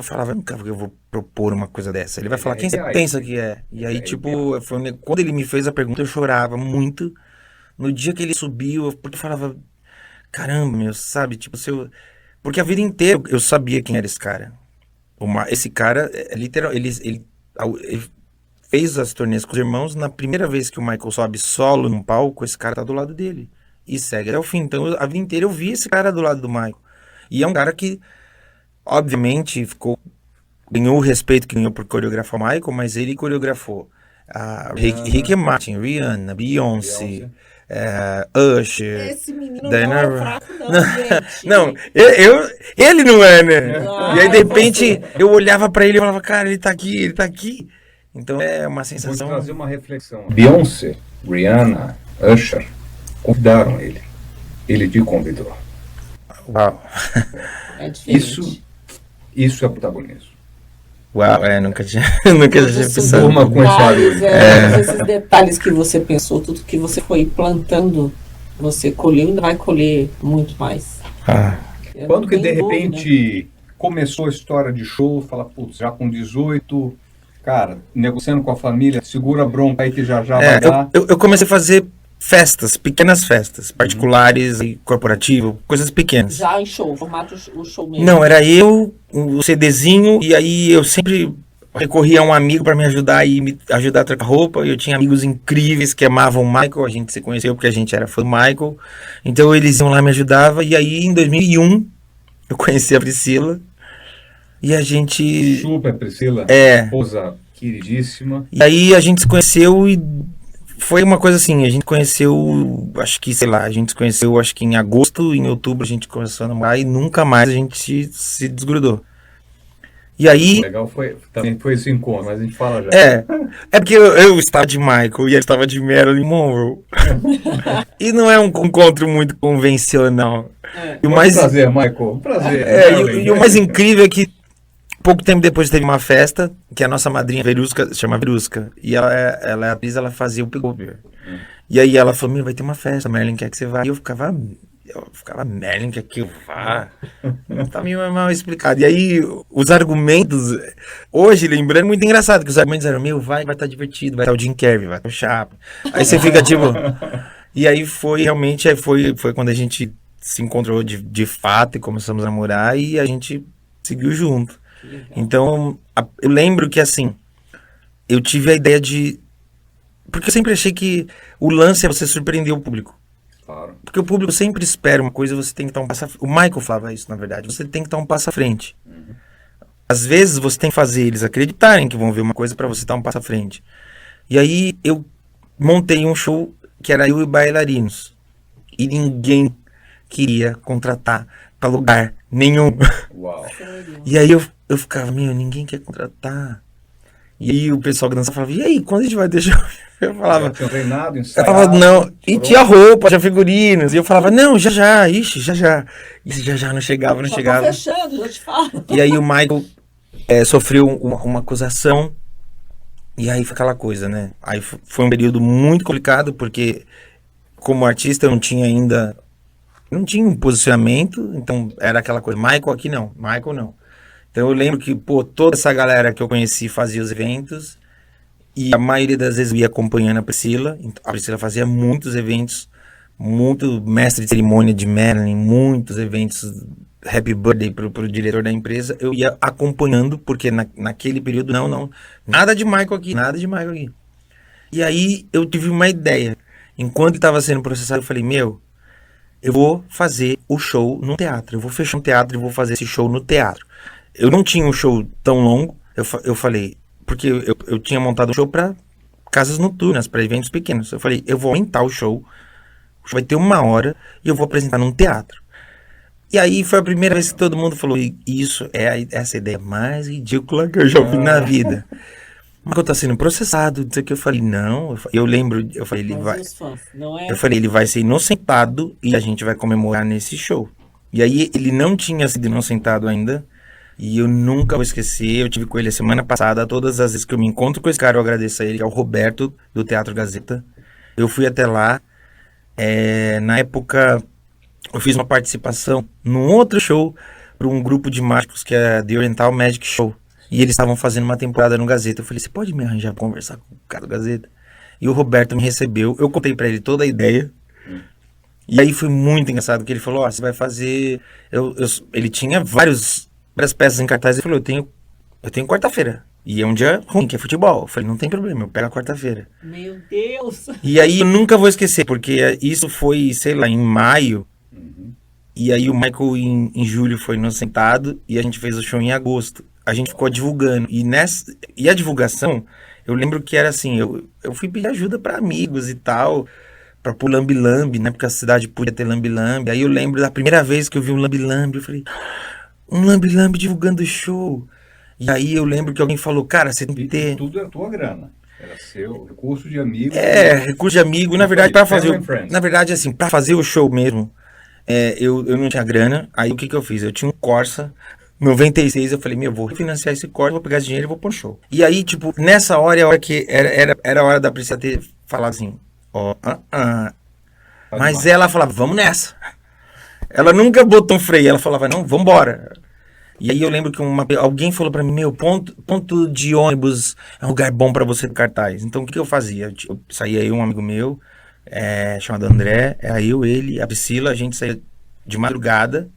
falava, nunca eu vou propor uma coisa dessa. Ele vai falar, quem você pensa que é? E aí, quando ele me fez a pergunta, eu chorava muito. No dia que ele subiu, porque eu falava, caramba, meu, sabe? Tipo, porque a vida inteira eu sabia quem era esse cara. Esse cara, literal, ele fez as turnês com os irmãos. Na primeira vez que o Michael sobe solo num palco, esse cara tá do lado dele. E segue até o fim. Então, a vida inteira eu vi esse cara do lado do Michael. E é um cara que, obviamente, ganhou o respeito que ganhou por coreografar o Michael, mas ele coreografou Ricky Martin, Rihanna, Beyoncé, Usher. Esse menino Diana... não é fraco, não, gente. Não, ele não é, né? E aí, de repente, eu olhava pra ele e falava, cara, ele tá aqui. Então é uma sensação... Vou trazer uma reflexão. Beyoncé, Rihanna, Usher convidaram ele. Ele te convidou. Uau. É diferente. Isso é protagonismo. Uau, nunca tinha pensado. Esses detalhes que você pensou, tudo que você foi plantando, você colheu e ainda vai colher muito mais. Quando que de repente começou a história de show, fala, putz, já com 18, cara, negociando com a família, segura a bronca aí que já vai dar. Eu comecei a fazer festas, pequenas festas, particulares e corporativo, coisas pequenas. Já em show, formato o show mesmo. Não, era eu, o CDzinho, e aí eu sempre recorria a um amigo para me ajudar e me ajudar a trocar roupa. Eu tinha amigos incríveis que amavam o Michael, a gente se conheceu porque a gente era fã do Michael. Então eles iam lá e me ajudavam. E aí em 2001 eu conheci a Priscila e a gente... Super, Priscila, esposa queridíssima. E aí a gente se conheceu e foi uma coisa assim, a gente conheceu, acho que em agosto, em outubro a gente começou a namorar e nunca mais a gente se desgrudou. E aí... O legal também foi esse encontro, mas a gente fala já. É porque eu estava de Michael e ele estava de Marilyn Monroe. E não é um encontro muito convencional. E um prazer, Michael. Um prazer. E o mais incrível é que pouco tempo depois teve uma festa que a nossa madrinha Verusca, se chama Verusca, e ela é atriz, ela fazia o Pickle. E aí ela falou, vai ter uma festa, a Marilyn quer que você vá. E eu ficava, Marilyn quer que eu vá? Não tá meio mal explicado. E aí os argumentos, hoje lembrando, é muito engraçado, que os argumentos eram, vai estar divertido, vai estar o Jim Carrey, vai estar o Chapa. Aí você fica tipo... E aí foi quando a gente se encontrou de fato e começamos a namorar e a gente seguiu junto. Então, eu lembro que assim, eu tive a ideia de... Porque eu sempre achei que o lance é você surpreender o público. Claro. Porque o público sempre espera uma coisa, você tem que estar um passo à frente. O Michael falava isso, na verdade. Você tem que estar um passo à frente. Às vezes você tem que fazer eles acreditarem que vão ver uma coisa para você estar um passo à frente. E aí eu montei um show que era eu e bailarinos. E ninguém queria contratar para lugar nenhum. Uau. E aí eu ficava, ninguém quer contratar. E aí o pessoal que dançava falava, e aí, quando a gente vai deixar? Eu falava, tinha treinado, eu falava, não, e tinha roupa, tinha figurinos, e eu falava, não, já, e esse já não chegava. Tô fechando, já te falo. E aí o Michael sofreu uma acusação, e aí foi aquela coisa, né? Aí foi um período muito complicado, porque como artista eu não tinha um posicionamento, então era aquela coisa, Michael aqui não, Michael não. Então eu lembro que, toda essa galera que eu conheci fazia os eventos, e a maioria das vezes eu ia acompanhando a Priscila. A Priscila fazia muitos eventos, muito mestre de cerimônia de Marilyn, muitos eventos, happy birthday pro diretor da empresa. Eu ia acompanhando, porque naquele período, não, nada de Michael aqui. E aí eu tive uma ideia. Enquanto estava sendo processado, eu falei, eu vou fazer o show no teatro. Eu vou fechar um teatro e vou fazer esse show no teatro. Eu não tinha um show tão longo, eu falei, porque eu tinha montado um show para casas noturnas, para eventos pequenos. Eu falei, eu vou aumentar o show vai ter 1 hora e eu vou apresentar num teatro. E aí foi a primeira vez que todo mundo falou, isso é essa ideia mais ridícula que eu já ouvi na vida. Mas eu tá sendo processado, não sei o que. Eu falei, não, eu falei, ele vai ser inocentado e a gente vai comemorar nesse show. E aí ele não tinha sido inocentado ainda. E eu nunca vou esquecer, eu tive com ele a semana passada, todas as vezes que eu me encontro com esse cara, eu agradeço a ele, que é o Roberto, do Teatro Gazeta. Eu fui até lá, na época, eu fiz uma participação num outro show, para um grupo de mágicos, que é The Oriental Magic Show. E eles estavam fazendo uma temporada no Gazeta. Eu falei, você pode me arranjar para conversar com o cara do Gazeta? E o Roberto me recebeu, eu contei para ele toda a ideia. E aí foi muito engraçado, que ele falou, você vai fazer... Ele tinha várias peças em cartaz, ele falou, eu tenho quarta-feira, e é um dia ruim, que é futebol. Eu falei, não tem problema, eu pego a quarta-feira. Meu Deus! E aí eu nunca vou esquecer, porque isso foi, sei lá, em maio, e aí o Michael em julho foi inocentado, e a gente fez o show em agosto. A gente ficou divulgando, e a divulgação, eu lembro que era assim, eu fui pedir ajuda para amigos e tal, pra pôr lambi-lambi, né, porque a cidade podia ter lambi-lambi. Aí eu lembro da primeira vez que eu vi um lambi-lambi, eu falei... Um lambi-lambi divulgando o show. E aí eu lembro que alguém falou, cara, você tem que ter... Tudo era tua grana. Era seu recurso de amigo. Recurso de amigo. Na verdade, para fazer... Na verdade, assim, para fazer o show mesmo, eu não tinha grana. Aí o que eu fiz? Eu tinha um Corsa 96, eu falei, vou refinanciar esse Corsa, vou pegar esse dinheiro e vou pôr no show. E aí, tipo, nessa hora, é a hora que... Era a hora da Priscila ter falado assim, Mas ela falava, vamos nessa. Ela nunca botou um freio, ela falava, não, vambora. E aí eu lembro que alguém falou pra mim, meu, ponto de ônibus é um lugar bom pra você ter cartaz. Então o que eu fazia? Eu saía aí um amigo meu, chamado André, era eu, ele, a Priscila, a gente saía de madrugada,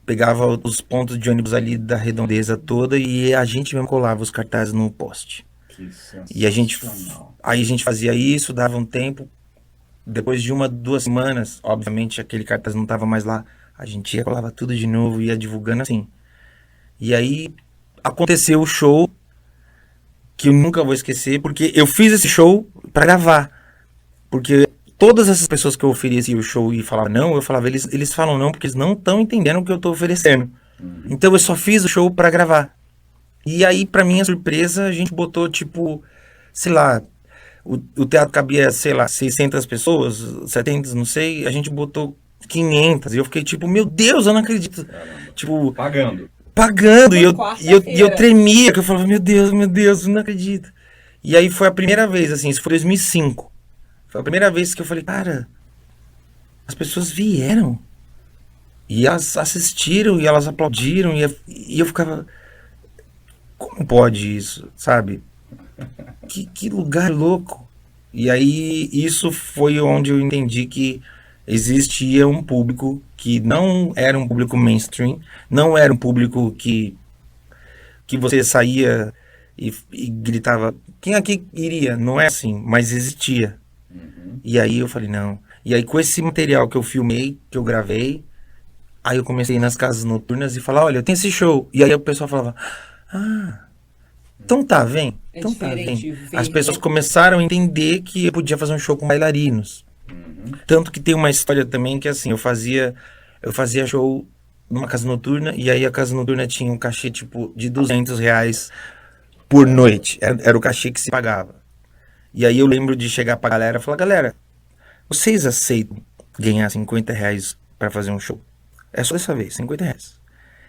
pegava os pontos de ônibus ali da redondeza toda e a gente mesmo colava os cartazes no poste. Que E sensacional. aí a gente fazia isso, dava um tempo, depois de 2 semanas, obviamente aquele cartaz não tava mais lá, a gente ia, colava tudo de novo, ia divulgando assim. E aí aconteceu o show que eu nunca vou esquecer, porque eu fiz esse show pra gravar. Porque todas essas pessoas que eu oferecia o show e falavam não, eu falava, eles falam não porque eles não estão entendendo o que eu tô oferecendo. Então eu só fiz o show pra gravar. E aí, pra minha surpresa, a gente botou tipo, sei lá, o teatro cabia, sei lá, 600 pessoas, 700, não sei, a gente botou 500. E eu fiquei tipo, meu Deus, eu não acredito. Tipo, Pagando. pagando, e eu Quarta-feira. tremia, que eu falava, meu Deus, eu não acredito. E aí foi a primeira vez, assim, isso foi 2005. Foi a primeira vez que eu falei, cara, as pessoas vieram. E elas assistiram, e elas aplaudiram, e eu ficava, como pode isso, sabe? Que lugar louco. E aí, isso foi onde eu entendi que existia um público que não era um público mainstream, não era um público que você saía e gritava, quem aqui iria? Não é assim, mas existia. E aí eu falei, não. E aí com esse material que eu filmei, que eu gravei, aí eu comecei a ir nas casas noturnas e falar, olha, eu tenho esse show. E aí o pessoal falava, ah, então tá, vem. É Então tá, diferente vem. ver, As pessoas né? começaram a entender que eu podia fazer um show com bailarinos. Tanto que tem uma história também que assim, eu fazia show numa casa noturna e aí a casa noturna tinha um cachê tipo de R$ 200 por noite. Era o cachê que se pagava. E aí eu lembro de chegar pra galera e falar, galera, vocês aceitam ganhar R$ 50 pra fazer um show? É só dessa vez, R$ 50.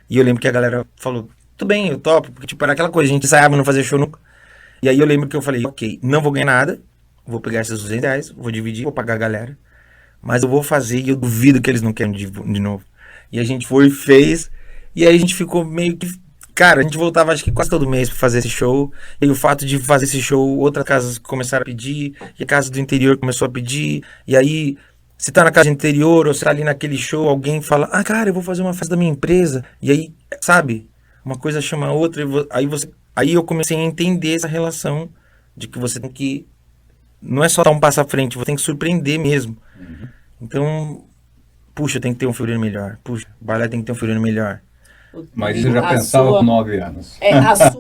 E eu lembro que a galera falou, tudo bem, eu topo, porque tipo, era aquela coisa, a gente ensaiava não fazer show nunca. E aí eu lembro que eu falei, ok, não vou ganhar nada, vou pegar esses R$ 200, vou dividir, vou pagar a galera, mas eu vou fazer e eu duvido que eles não querem de novo. E a gente foi e fez, e aí a gente ficou meio que, cara, a gente voltava acho que quase todo mês pra fazer esse show, e o fato de fazer esse show, outras casas começaram a pedir, e a casa do interior começou a pedir, e aí, se tá na casa do interior, ou se tá ali naquele show, alguém fala, ah, cara, eu vou fazer uma festa da minha empresa, e aí, sabe, uma coisa chama a outra, aí eu comecei a entender essa relação, de que você tem que, não é só dar um passo à frente, você tem que surpreender mesmo. Então, puxa, tem que ter um figurino melhor, puxa, o balé tem que ter um figurino melhor. Mas você já pensava com 9 anos. A sua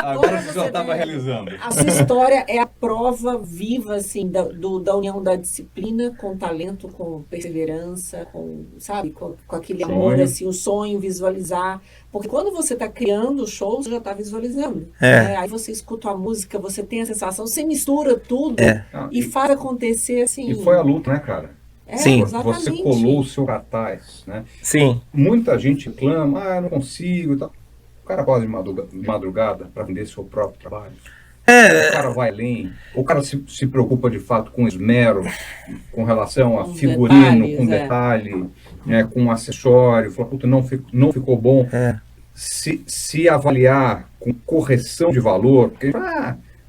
Agora você só estava realizando. A sua história é a prova viva, assim, da união da disciplina com talento, com perseverança, sabe, com aquele amor, Sonho. assim, o sonho, visualizar. Porque quando você está criando o show, você já está visualizando. É. Né? Aí você escuta a música, você tem a sensação, você mistura tudo Ah, e faz acontecer, assim. E foi a luta, né, cara? Sim. Exatamente. Você colou o seu cartaz, né? Sim, Muita gente clama, eu não consigo e tal. O cara pode de madrugada para vender seu próprio trabalho. O cara vai além. O cara se preocupa de fato com esmero, com relação a Com figurino, detalhes, com detalhe, né, com acessório. Fala, puta, não ficou bom. Se avaliar com correção de valor, porque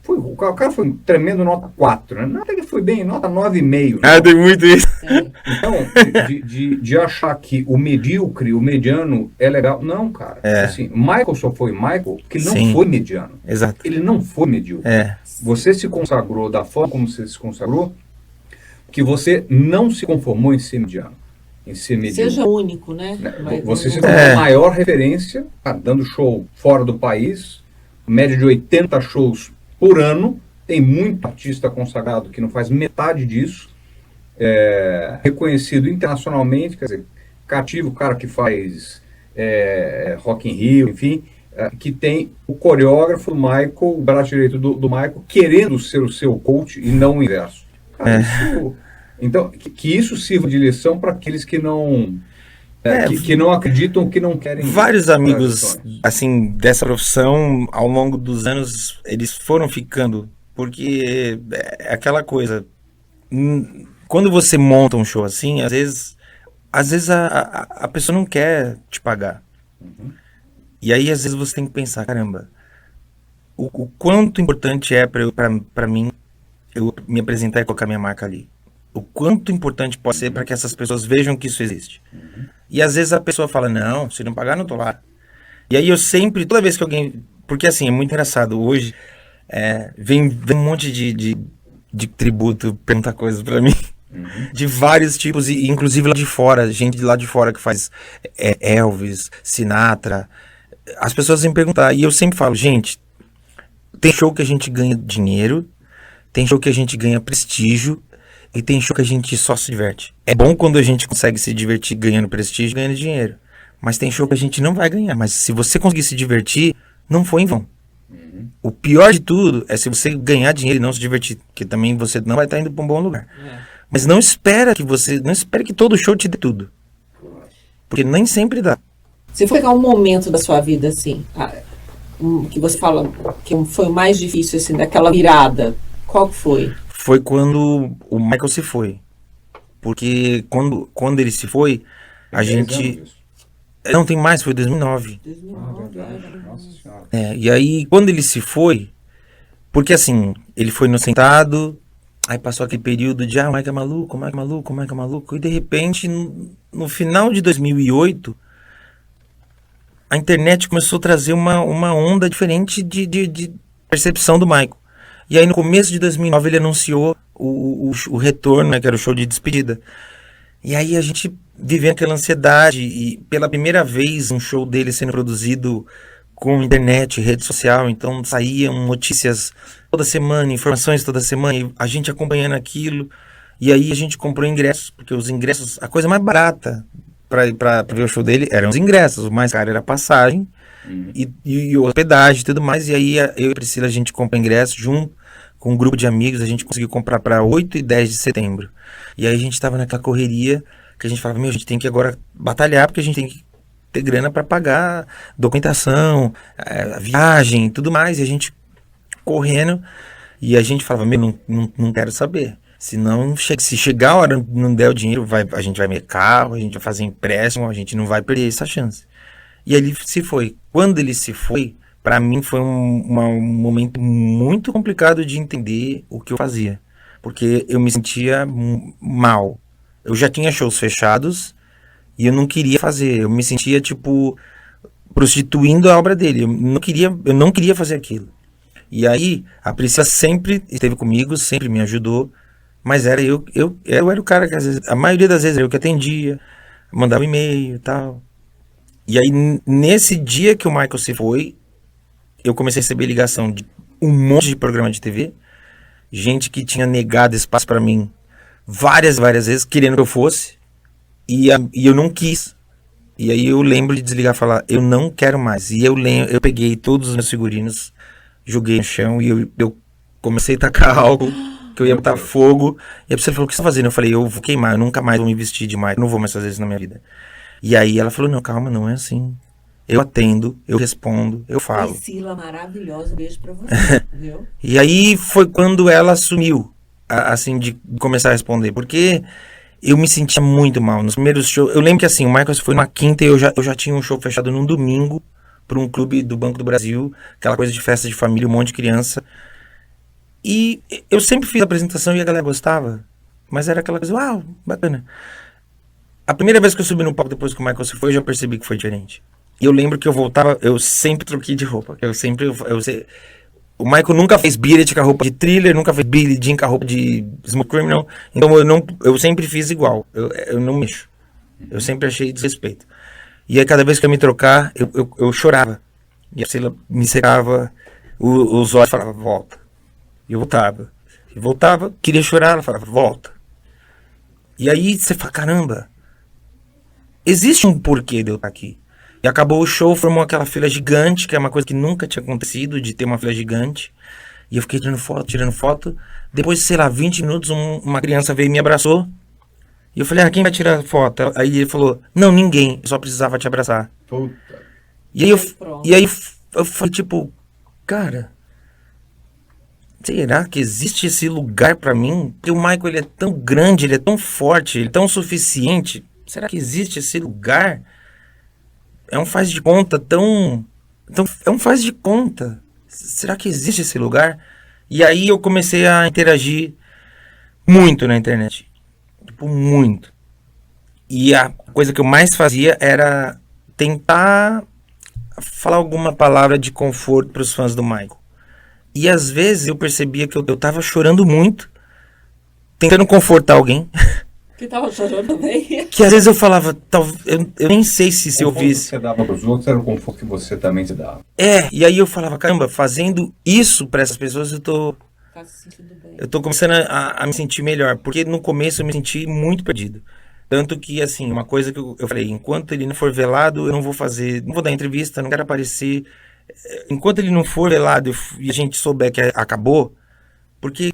o cara foi um tremendo nota 4, né? Nada que foi bem, nota 9,5. ah, tem muito isso. Então, de achar que o medíocre, o mediano é legal. Não, cara. Assim, Michael só foi Michael porque ele não Sim. foi mediano. Exato. Ele não foi medíocre. Você se consagrou da forma como você se consagrou, que você não se conformou em ser mediano, em ser medíocre. Seja único, né? Você se tornou a maior referência, dando show fora do país, média de 80 shows por ano. Tem muito artista consagrado que não faz metade disso. Reconhecido internacionalmente, quer dizer, cativo o cara que faz Rock in Rio, enfim, que tem o coreógrafo do Michael, o braço direito do Michael, querendo ser o seu coach e não o inverso. Cara, então, que isso sirva de lição para aqueles que não que não acreditam, que não querem. Vários amigos, assim, dessa profissão, ao longo dos anos, eles foram ficando, porque é aquela coisa, quando você monta um show assim, às vezes às vezes a pessoa não quer te pagar. E aí, às vezes, você tem que pensar, caramba, o quanto importante é para mim eu me apresentar e colocar minha marca ali. O quanto importante pode ser para que essas pessoas vejam que isso existe. E às vezes a pessoa fala, não, se não pagar, não tô lá. E aí eu sempre, toda vez que alguém... Porque assim, é muito engraçado. Hoje, vem um monte de tributo perguntar coisas para mim. De vários tipos, e inclusive lá de fora, gente de lá de fora que faz Elvis, Sinatra. As pessoas vêm perguntar, e eu sempre falo, gente, tem show que a gente ganha dinheiro, tem show que a gente ganha prestígio, e tem show que a gente só se diverte. É bom quando a gente consegue se divertir ganhando prestígio, ganhando dinheiro. Mas tem show que a gente não vai ganhar. Mas se você conseguir se divertir, não foi em vão. O pior de tudo é se você ganhar dinheiro e não se divertir, porque também você não vai estar indo para um bom lugar. Mas não espere que todo show te dê tudo. Porque nem sempre dá. Se for pegar um momento da sua vida, assim, que você fala que foi o mais difícil, assim, daquela virada, qual foi? Foi quando o Michael se foi. Porque quando ele se foi, a gente... Não, tem mais, foi 2009. 2009, Nossa Senhora. E aí, quando ele se foi... Porque assim, ele foi inocentado, aí passou aquele período de, o Michael é maluco, o Michael é maluco, o Michael é maluco. E de repente, no final de 2008, a internet começou a trazer uma onda diferente de percepção do Michael. E aí no começo de 2009 ele anunciou o retorno, né, que era o show de despedida. E aí a gente vivendo aquela ansiedade, e pela primeira vez um show dele sendo produzido com internet, rede social, então saíam notícias toda semana, informações toda semana, e a gente acompanhando aquilo. E aí a gente comprou ingressos, porque os ingressos, a coisa mais barata para ver o show dele eram os ingressos, o mais caro era a passagem e hospedagem e tudo mais. E aí eu e a Priscila, a gente compra ingressos junto com um grupo de amigos, a gente conseguiu comprar para 8 e 10 de setembro. E aí a gente estava naquela correria que a gente falava, a gente tem que agora batalhar, porque a gente tem que ter grana para pagar documentação, a viagem e tudo mais. E a gente correndo, e a gente falava, não quero saber. Se chegar a hora não der o dinheiro, a gente vai meter carro, a gente vai fazer empréstimo, a gente não vai perder essa chance. E ele se foi. Quando ele se foi, para mim foi um momento muito complicado de entender o que eu fazia. Porque eu me sentia mal. Eu já tinha shows fechados e eu não queria fazer. Eu me sentia, tipo, prostituindo a obra dele. Eu não queria fazer aquilo. E aí, a Priscila sempre esteve comigo, sempre me ajudou. Mas eu era o cara que, às vezes, a maioria das vezes, eu que atendia, mandava e-mail e tal. E aí, nesse dia que o Michael se foi, eu comecei a receber ligação de um monte de programa de TV, gente que tinha negado espaço para mim várias vezes, querendo que eu fosse, e eu não quis. E aí eu lembro de desligar e falar, eu não quero mais. E eu peguei todos os meus figurinos, joguei no chão e eu comecei a tacar álcool, que eu ia botar fogo. E a pessoa falou, o que você tá fazendo? Eu falei, eu vou queimar, eu nunca mais vou me vestir de Michael, não vou mais fazer isso na minha vida. E aí ela falou, não, calma, não é assim. Eu atendo, eu respondo, eu falo. Priscila, maravilhosa, beijo pra você, viu? E aí foi quando ela assumiu, assim, de começar a responder, porque eu me sentia muito mal. Nos primeiros shows, eu lembro que assim, o Michael foi numa quinta e eu já tinha um show fechado num domingo, para um clube do Banco do Brasil, aquela coisa de festa de família, um monte de criança. E eu sempre fiz a apresentação e a galera gostava, mas era aquela coisa, uau, bacana. A primeira vez que eu subi no palco depois que o Michael se foi, eu já percebi que foi diferente. E eu lembro que eu voltava, eu sempre troquei de roupa. O Michael nunca fez Beat It com a roupa de Thriller, nunca fez Billie Jean com a roupa de Smooth Criminal. Então eu sempre fiz igual, eu não mexo. Eu sempre achei desrespeito. E aí cada vez que eu me trocar, eu chorava. E a Priscila me secava, os olhos falavam, volta. E eu voltava. E voltava, queria chorar, ela falava, volta. E aí você fala, caramba, existe um porquê de eu estar aqui. E acabou o show, formou aquela fila gigante, que é uma coisa que nunca tinha acontecido, de ter uma fila gigante. E eu fiquei tirando foto. Depois de, sei lá, 20 minutos, uma criança veio e me abraçou. E eu falei, quem vai tirar foto? Aí ele falou, não, ninguém, eu só precisava te abraçar. Puta. E aí eu falei, tipo, cara, será que existe esse lugar pra mim? Porque o Michael, ele é tão grande, ele é tão forte, ele é tão suficiente. será que existe esse lugar? É um faz de conta é um faz de conta. Será que existe esse lugar? E aí eu comecei a interagir muito na internet. Tipo, muito. E a coisa que eu mais fazia era tentar falar alguma palavra de conforto para os fãs do Michael. E às vezes eu percebia que eu tava chorando muito, tentando confortar alguém. Que tava chorando também. Que às vezes eu falava, eu nem sei se eu visse. O conforto que você dava para os outros era o conforto que você também se dava. E aí eu falava, caramba, fazendo isso para essas pessoas eu tô começando a me sentir melhor. Porque no começo eu me senti muito perdido. Tanto que, assim, uma coisa que eu falei, enquanto ele não for velado, eu não vou dar entrevista, não quero aparecer. Enquanto ele não for velado e a gente souber que acabou, porque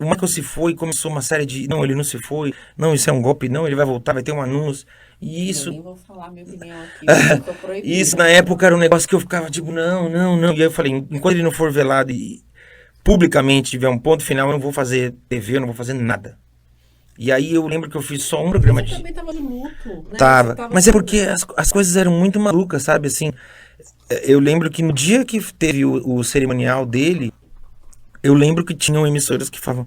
o Michael se foi e começou uma série de, não, ele não se foi, não, isso é um golpe, não, ele vai voltar, vai ter um anúncio. E isso... Eu nem vou falar minha opinião aqui, isso na época era um negócio que eu ficava tipo, não. E aí eu falei, enquanto ele não for velado e publicamente tiver um ponto final, eu não vou fazer TV, eu não vou fazer nada. E aí eu lembro que eu fiz só um programa de... Você também tava de luto, né? Tava. Mas é porque as coisas eram muito malucas, sabe? Assim, eu lembro que no dia que teve o cerimonial dele, eu lembro que tinham emissoras que falavam,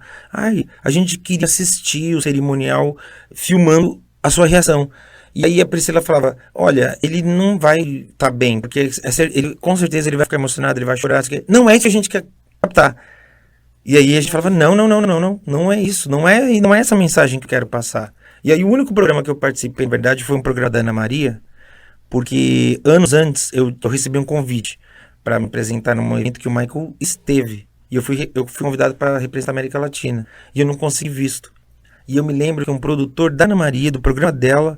a gente queria assistir o cerimonial filmando a sua reação. E aí a Priscila falava, olha, ele não vai estar bem, porque ele, com certeza ele vai ficar emocionado, ele vai chorar. Não é isso que a gente quer captar. E aí a gente falava, não é isso, não é essa mensagem que eu quero passar. E aí o único programa que eu participei, na verdade, foi um programa da Ana Maria, porque anos antes eu recebi um convite para me apresentar num evento que o Michael esteve. E eu fui convidado para representar a América Latina. E eu não consegui visto. E eu me lembro que um produtor da Ana Maria, do programa dela,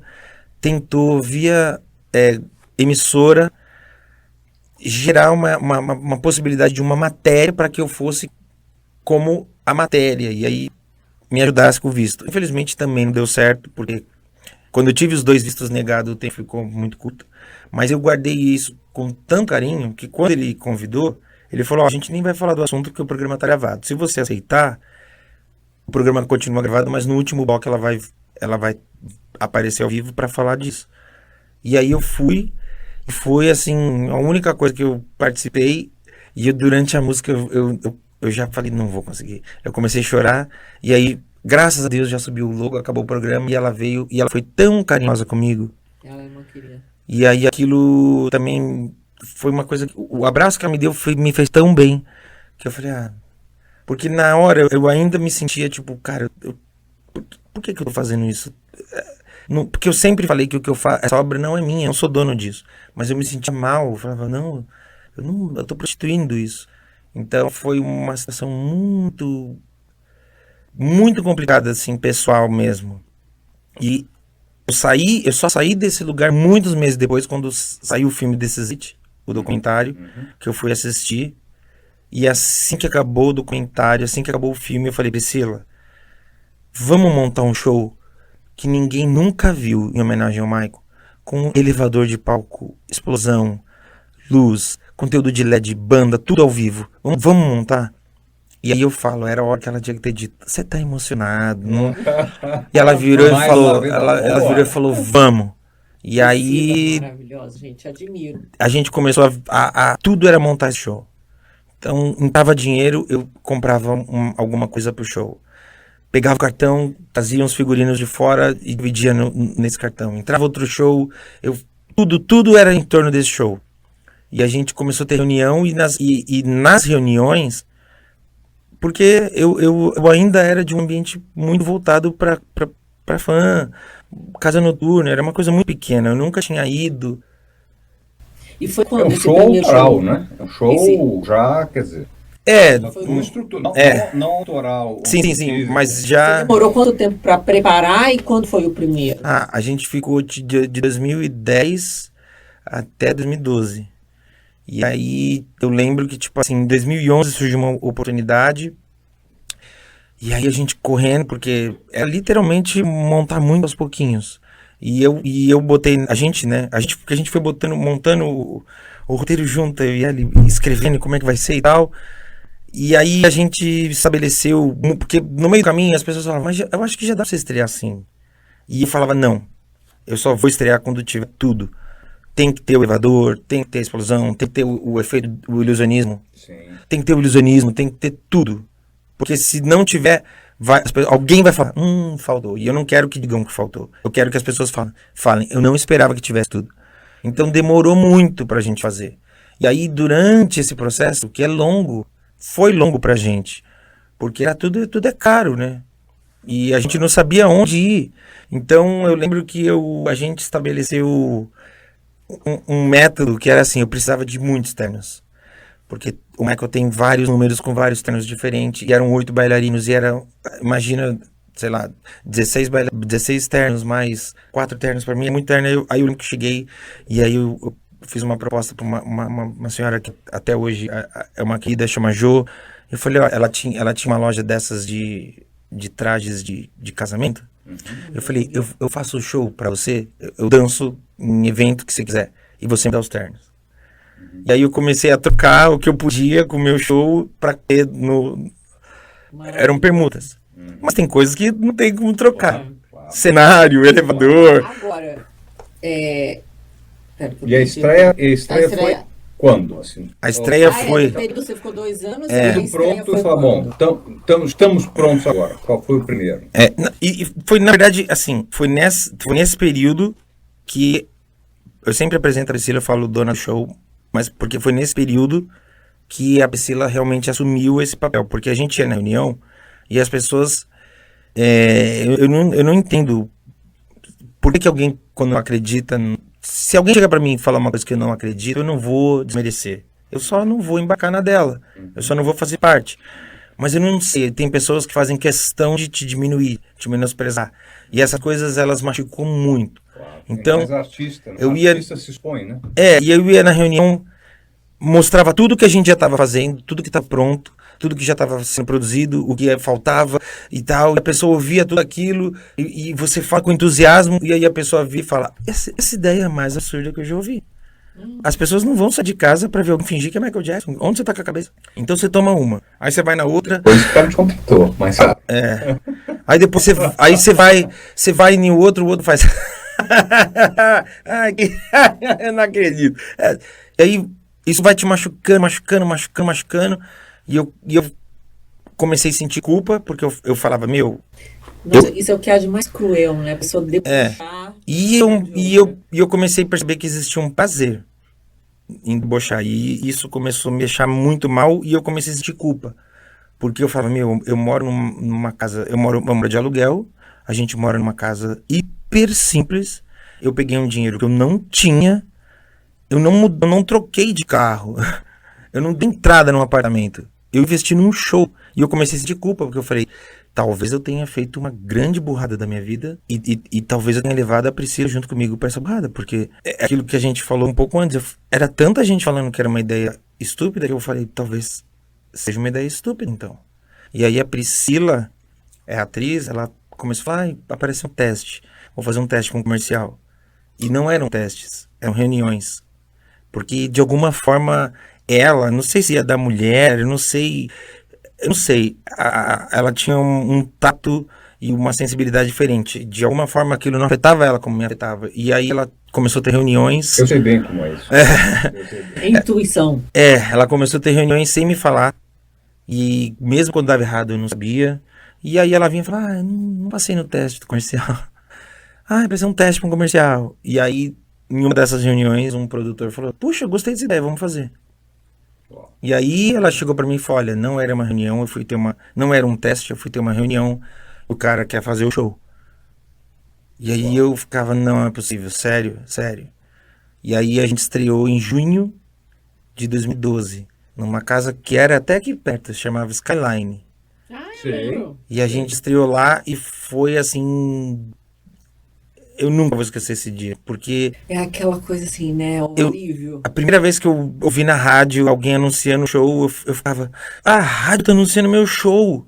tentou via emissora gerar uma possibilidade de uma matéria para que eu fosse como a matéria, e aí me ajudasse com o visto. Infelizmente também não deu certo, porque quando eu tive os 2 vistos negados, o tempo ficou muito curto, mas eu guardei isso com tanto carinho, que quando ele convidou, ele falou, a gente nem vai falar do assunto porque o programa está gravado. Se você aceitar, o programa continua gravado, mas no último bloco ela vai aparecer ao vivo para falar disso. E aí eu fui, e foi assim, a única coisa que eu participei, e durante a música eu já falei, não vou conseguir. Eu comecei a chorar, e aí, graças a Deus, já subiu o logo, acabou o programa, e ela veio, e ela foi tão carinhosa comigo. Ela não queria. E aí aquilo também foi uma coisa, o abraço que ela me deu me fez tão bem, que eu falei, porque na hora eu ainda me sentia tipo, cara, por que eu tô fazendo isso? Porque eu sempre falei que o que eu faço, essa obra não é minha, eu não sou dono disso. Mas eu me sentia mal, eu falava, eu tô prostituindo isso. Então foi uma situação muito, muito complicada, assim, pessoal mesmo. E eu só saí desse lugar muitos meses depois, quando saiu o filme This Is It, o documentário, que eu fui assistir. E assim que acabou o documentário, assim que acabou o filme, eu falei, Priscila, vamos montar um show que ninguém nunca viu em homenagem ao Michael, com um elevador de palco, explosão, luz, conteúdo de LED, banda, tudo ao vivo. Vamos montar? E aí eu falo, era a hora que ela tinha que ter dito, você tá emocionado, não? E ela virou e falou, ela virou e falou, vamos. E aí maravilhosa, gente, admiro. A gente começou tudo era montar esse show. Então, entrava dinheiro, eu comprava alguma coisa pro show. Pegava o cartão, trazia uns figurinos de fora e dividia nesse cartão. Entrava outro show, tudo era em torno desse show. E a gente começou a ter reunião e nas reuniões, porque eu ainda era de um ambiente muito voltado para fã, casa noturna, era uma coisa muito pequena, eu nunca tinha ido. E foi quando um show autoral, né? É um show já, quer dizer... Foi uma estrutura, não autoral. Sim, mas já... Você demorou quanto tempo para preparar e quando foi o primeiro? A gente ficou de 2010 até 2012. E aí eu lembro que, tipo assim, em 2011 surgiu uma oportunidade. E aí a gente correndo, porque é literalmente montar muito aos pouquinhos. E eu botei, porque a gente foi montando o roteiro junto, eu e ele escrevendo como é que vai ser e tal. E aí a gente estabeleceu, porque no meio do caminho as pessoas falavam, mas eu acho que já dá pra você estrear assim. E eu falava, não, Eu só vou estrear quando tiver tudo. Tem que ter o elevador, tem que ter a explosão, tem que ter o efeito, o ilusionismo. Sim. Tem que ter o ilusionismo, tem que ter tudo. Porque se não tiver, alguém vai falar, faltou. E eu não quero que digam que faltou. Eu quero que as pessoas falem. Eu não esperava que tivesse tudo. Então demorou muito pra gente fazer. E aí, durante esse processo, que é longo, foi longo pra gente. Porque tudo é caro, né? E a gente não sabia onde ir. Então eu lembro que a gente estabeleceu um método que era assim, eu precisava de muitos ternos. Porque o Michael tem vários números com vários ternos diferentes, e eram 8 bailarinos, imagina, sei lá, 16 ternos, mais 4 ternos pra mim, é muito terno. Aí eu lembro que cheguei, e aí eu fiz uma proposta pra uma senhora que até hoje é uma querida, chama Jo. Eu falei, ó, ela tinha uma loja dessas de trajes de casamento. Eu falei, eu faço show pra você, eu danço em evento que você quiser, e você me dá os ternos. E aí eu comecei a trocar o que eu podia com o meu show pra ter eram permutas. Mas tem coisas que não tem como trocar. Claro. Cenário, elevador. Agora, E a estreia foi quando? Assim? A estreia foi... Esse período você ficou 2 anos e É. a Tudo estreia pronto, foi fala, bom, quando? estamos prontos agora. Qual foi o primeiro? E foi, na verdade, assim, foi nesse período que eu sempre apresento a Priscila, eu falo dona do show, mas porque foi nesse período que a Priscila realmente assumiu esse papel. Porque a gente ia na reunião e as pessoas... eu não entendo por que alguém, quando não acredita... Se alguém chega pra mim e falar uma coisa que eu não acredito, eu não vou desmerecer. Eu só não vou embarcar na dela. Eu só não vou fazer parte. Mas eu não sei, tem pessoas que fazem questão de te diminuir, te menosprezar. E essas coisas, elas machucam muito. Claro, Então, mas artista se expõe, né? e eu ia na reunião, mostrava tudo que a gente já estava fazendo, tudo que está pronto, tudo que já estava sendo produzido, o que faltava e tal. E a pessoa ouvia tudo aquilo e você fala com entusiasmo, e aí a pessoa via e fala, essa ideia é a mais absurda que eu já ouvi. As pessoas não vão sair de casa pra ver alguém fingir que é Michael Jackson. Onde você tá com a cabeça? Então você toma uma, aí você vai na outra. Pois o cara te completou, mas... Aí depois você vai em outro, o outro faz... Eu não acredito. E aí isso vai te machucando. E eu comecei a sentir culpa, porque eu falava, Nossa, isso é o que há de mais cruel, né? A pessoa debochar. E eu comecei a perceber que existia um prazer em debochar. E isso começou a me deixar muito mal, e eu comecei a sentir culpa. Porque eu falava, eu moro numa casa, eu moro de aluguel, a gente mora numa casa hiper simples. Eu peguei um dinheiro que eu não tinha, eu não troquei de carro, eu não dei entrada num apartamento. Eu investi num show, e eu comecei a sentir culpa, porque eu falei, talvez eu tenha feito uma grande burrada da minha vida, e talvez eu tenha levado a Priscila junto comigo para essa burrada, porque é aquilo que a gente falou um pouco antes, era tanta gente falando que era uma ideia estúpida, que eu falei, talvez seja uma ideia estúpida, então. E aí a Priscila, é atriz, ela começou a falar, apareceu um teste, vou fazer um teste com um comercial. E não eram testes, eram reuniões. Porque de alguma forma ela, não sei se é da mulher, eu não sei, ela tinha um tato e uma sensibilidade diferente. De alguma forma aquilo não afetava ela como me afetava. E aí ela começou a ter reuniões. Eu sei bem como é isso. Intuição. Ela começou a ter reuniões sem me falar. E mesmo quando dava errado eu não sabia. E aí ela vinha e falava, não passei no teste do comercial. Precisa um teste para um comercial. E aí, em uma dessas reuniões, um produtor falou, puxa, gostei dessa ideia, vamos fazer. E aí ela chegou para mim e falou, olha, não era uma reunião, não era um teste, eu fui ter uma reunião, o cara quer fazer o show. E aí eu ficava, não é possível, sério. E aí a gente estreou em junho de 2012, numa casa que era até aqui perto, se chamava Skyline. Sim. E a gente estreou lá e foi assim... Eu nunca vou esquecer esse dia, porque... É aquela coisa assim, né? Horrível. A primeira vez que eu ouvi na rádio alguém anunciando o show, eu ficava... a rádio tá anunciando meu show!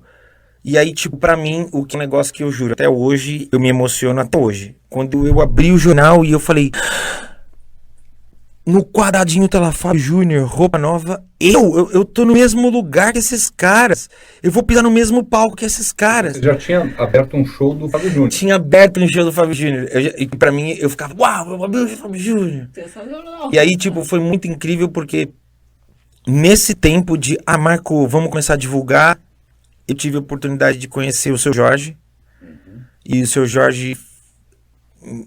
E aí, tipo, pra mim, o que é um negócio que eu juro, até hoje, eu me emociono até hoje. Quando eu abri o jornal e eu falei... no quadradinho tá lá, Fábio Júnior, roupa nova. Eu tô no mesmo lugar que esses caras. Eu vou pisar no mesmo palco que esses caras. Você já tinha aberto um show do Fábio Júnior. Tinha aberto um show do Fábio Júnior. E pra mim, eu ficava, uau, eu vou abrir o show do Fábio Júnior. E aí, tipo, foi muito incrível porque nesse tempo de, Marco, vamos começar a divulgar, eu tive a oportunidade de conhecer o Seu Jorge. E o Seu Jorge,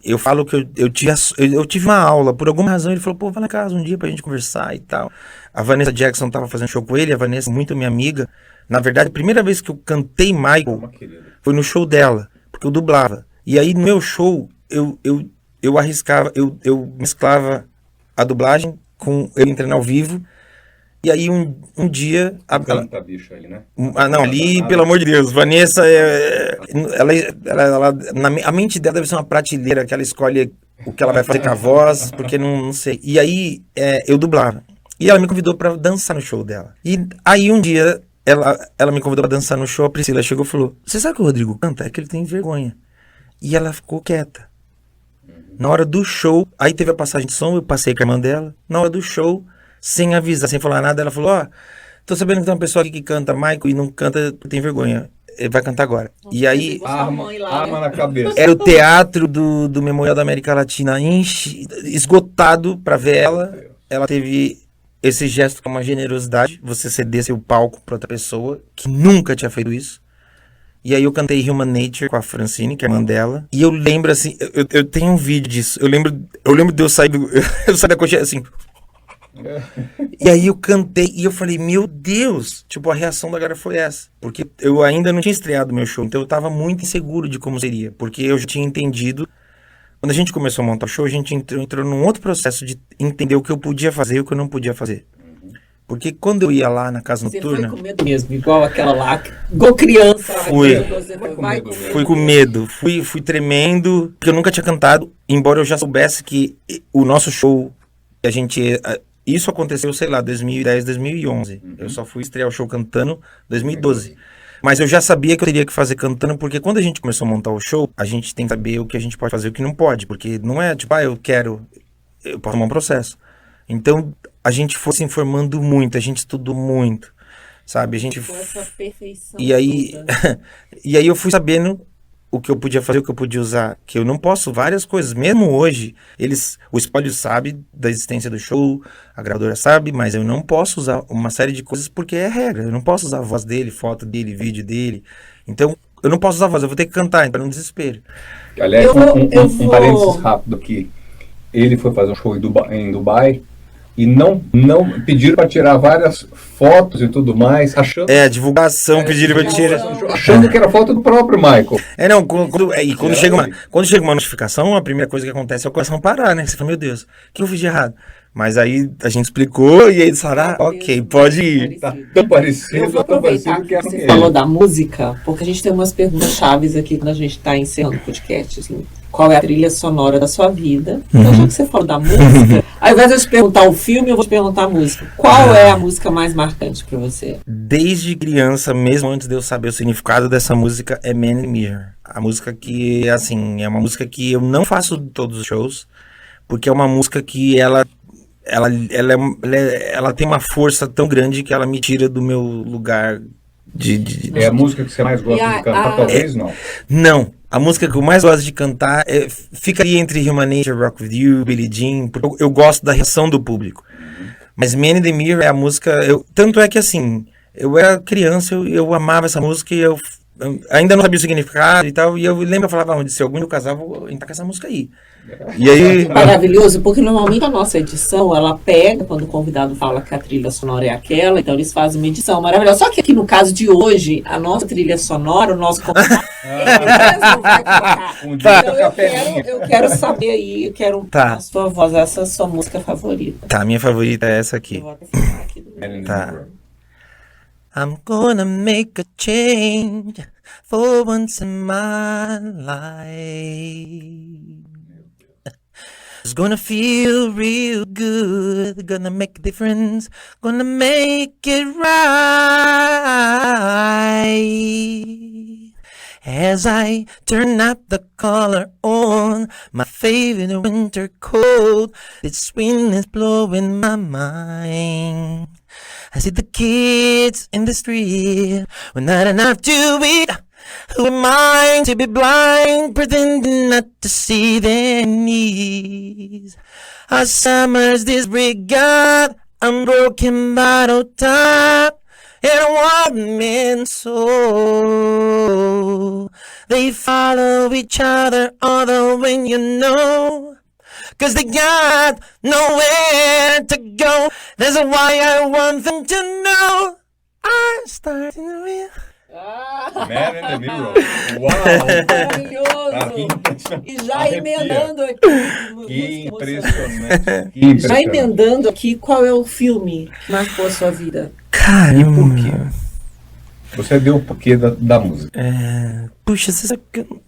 eu falo que eu tive uma aula, por alguma razão ele falou, pô, vai lá em casa um dia pra gente conversar e tal. A Vanessa Jackson tava fazendo show com ele, a Vanessa é muito minha amiga. Na verdade, a primeira vez que eu cantei Michael foi no show dela, porque eu dublava. E aí no meu show, eu arriscava, eu mesclava a dublagem com ele entrando ao vivo. E aí um dia... Canta, bicho, aí, né? Não, ali, pelo amor de Deus, Vanessa, a mente dela deve ser uma prateleira que ela escolhe o que ela vai fazer com a voz, porque não sei. E aí eu dublava. E ela me convidou pra dançar no show dela. E aí um dia ela me convidou pra dançar no show, a Priscila chegou e falou, você sabe que o Rodrigo canta? É que ele tem vergonha. E ela ficou quieta. Na hora do show, aí teve a passagem de som, eu passei com a irmã dela. Na hora do show, sem avisar, sem falar nada, ela falou, tô sabendo que tem uma pessoa aqui que canta Michael e não canta, tem vergonha. Ele vai cantar agora. Nossa, e aí, arma na cabeça. era o teatro do Memorial da América Latina esgotado pra ver ela. Ela teve esse gesto com uma generosidade, você ceder seu palco pra outra pessoa que nunca tinha feito isso. E aí eu cantei Human Nature com a Francine, que é a irmã dela. E eu lembro assim, eu tenho um vídeo disso. Eu lembro de eu sair eu saí da coxa assim. E aí eu cantei e eu falei, meu Deus, tipo, a reação da galera foi essa, porque eu ainda não tinha estreado meu show, então eu tava muito inseguro de como seria, porque eu já tinha entendido, quando a gente começou a montar o show, a gente entrou num outro processo de entender o que eu podia fazer e o que eu não podia fazer, porque quando eu ia lá na casa noturna... Você foi com medo mesmo, igual aquela lá, igual criança. Fui com medo, fui tremendo, porque eu nunca tinha cantado, embora eu já soubesse que o nosso show, a gente... Isso aconteceu, sei lá, 2010, 2011. Eu só fui estrear o show cantando 2012. Mas eu já sabia que eu teria que fazer cantando, porque quando a gente começou a montar o show, a gente tem que saber o que a gente pode fazer e o que não pode. Porque não é tipo, eu posso tomar um processo. Então, a gente foi se informando muito, a gente estudou muito, sabe? A gente... Essa perfeição e aí, e aí eu fui sabendo o que eu podia fazer, o que eu podia usar, que eu não posso várias coisas, mesmo hoje, o spoiler sabe da existência do show, a gravadora sabe, mas eu não posso usar uma série de coisas porque é regra, eu não posso usar a voz dele, foto dele, vídeo dele, então eu não posso usar a voz, eu vou ter que cantar, então é um desespero. Aliás, um parênteses rápido aqui, ele foi fazer um show em Dubai, e não pediram para tirar várias fotos e tudo mais, achando... divulgação, pediram para tirar... Achando que era foto do próprio Michael. Quando chega uma notificação, a primeira coisa que acontece é o coração parar, né? Você fala, meu Deus, o que eu fiz de errado? Mas aí a gente explicou e aí eles falaram, ok, pode ir. Tá tão parecido, eu vou aproveitar que você falou da música, porque a gente tem umas perguntas chaves aqui quando a gente está encerrando o podcast, assim. Qual é a trilha sonora da sua vida? Então, já que você falou da música, ao invés de eu te perguntar o filme, eu vou te perguntar a música. Qual é a música mais marcante pra você? Desde criança, mesmo antes de eu saber o significado dessa música, é Man in the Mirror. A música que, assim, é uma música que eu não faço em todos os shows, porque é uma música que ela tem uma força tão grande que ela me tira do meu lugar de... É a música que você mais gosta de cantar, talvez não? Não. A música que eu mais gosto de cantar ficaria entre Human Nature, Rock With You, Billie Jean, porque eu gosto da reação do público. Mas Man in the Mirror é a música... tanto é que, assim, eu era criança, eu amava essa música e eu ainda não sabia o significado e tal, e eu lembro, eu falava, se algum dia eu casar, vou entrar com essa música aí. E aí... Maravilhoso, porque normalmente a nossa edição, ela pega, quando o convidado fala que a trilha sonora é aquela, então eles fazem uma edição maravilhosa. Só que aqui no caso de hoje, a nossa trilha sonora, o nosso convidado, ele mesmo vai colocar. Então eu quero saber aí, eu quero a sua voz, essa é a sua música favorita. Tá, minha favorita é essa aqui. Eu vou até falar aqui do meu. Tá. I'm gonna make a change for once in my life. It's gonna feel real good, gonna make a difference, gonna make it right. As I turn up the collar on my favorite winter coat, this wind is blowing my mind. I see the kids in the street with not enough to eat. Who am I to be blind, pretending not to see their needs? Our summer's disregard, I'm broken bottle top, and one man's soul. They follow each other, although when you know, 'cause they got nowhere to go. That's why I want them to know I'm starting to real. Man in the Mirror. Uau! Maravilhoso! E já emendando aqui. Que música impressionante. Que Já impressionante. emendando aqui, qual é o filme que marcou a sua vida? Caramba. Você deu o porquê da música. Puxa, você sabe que eu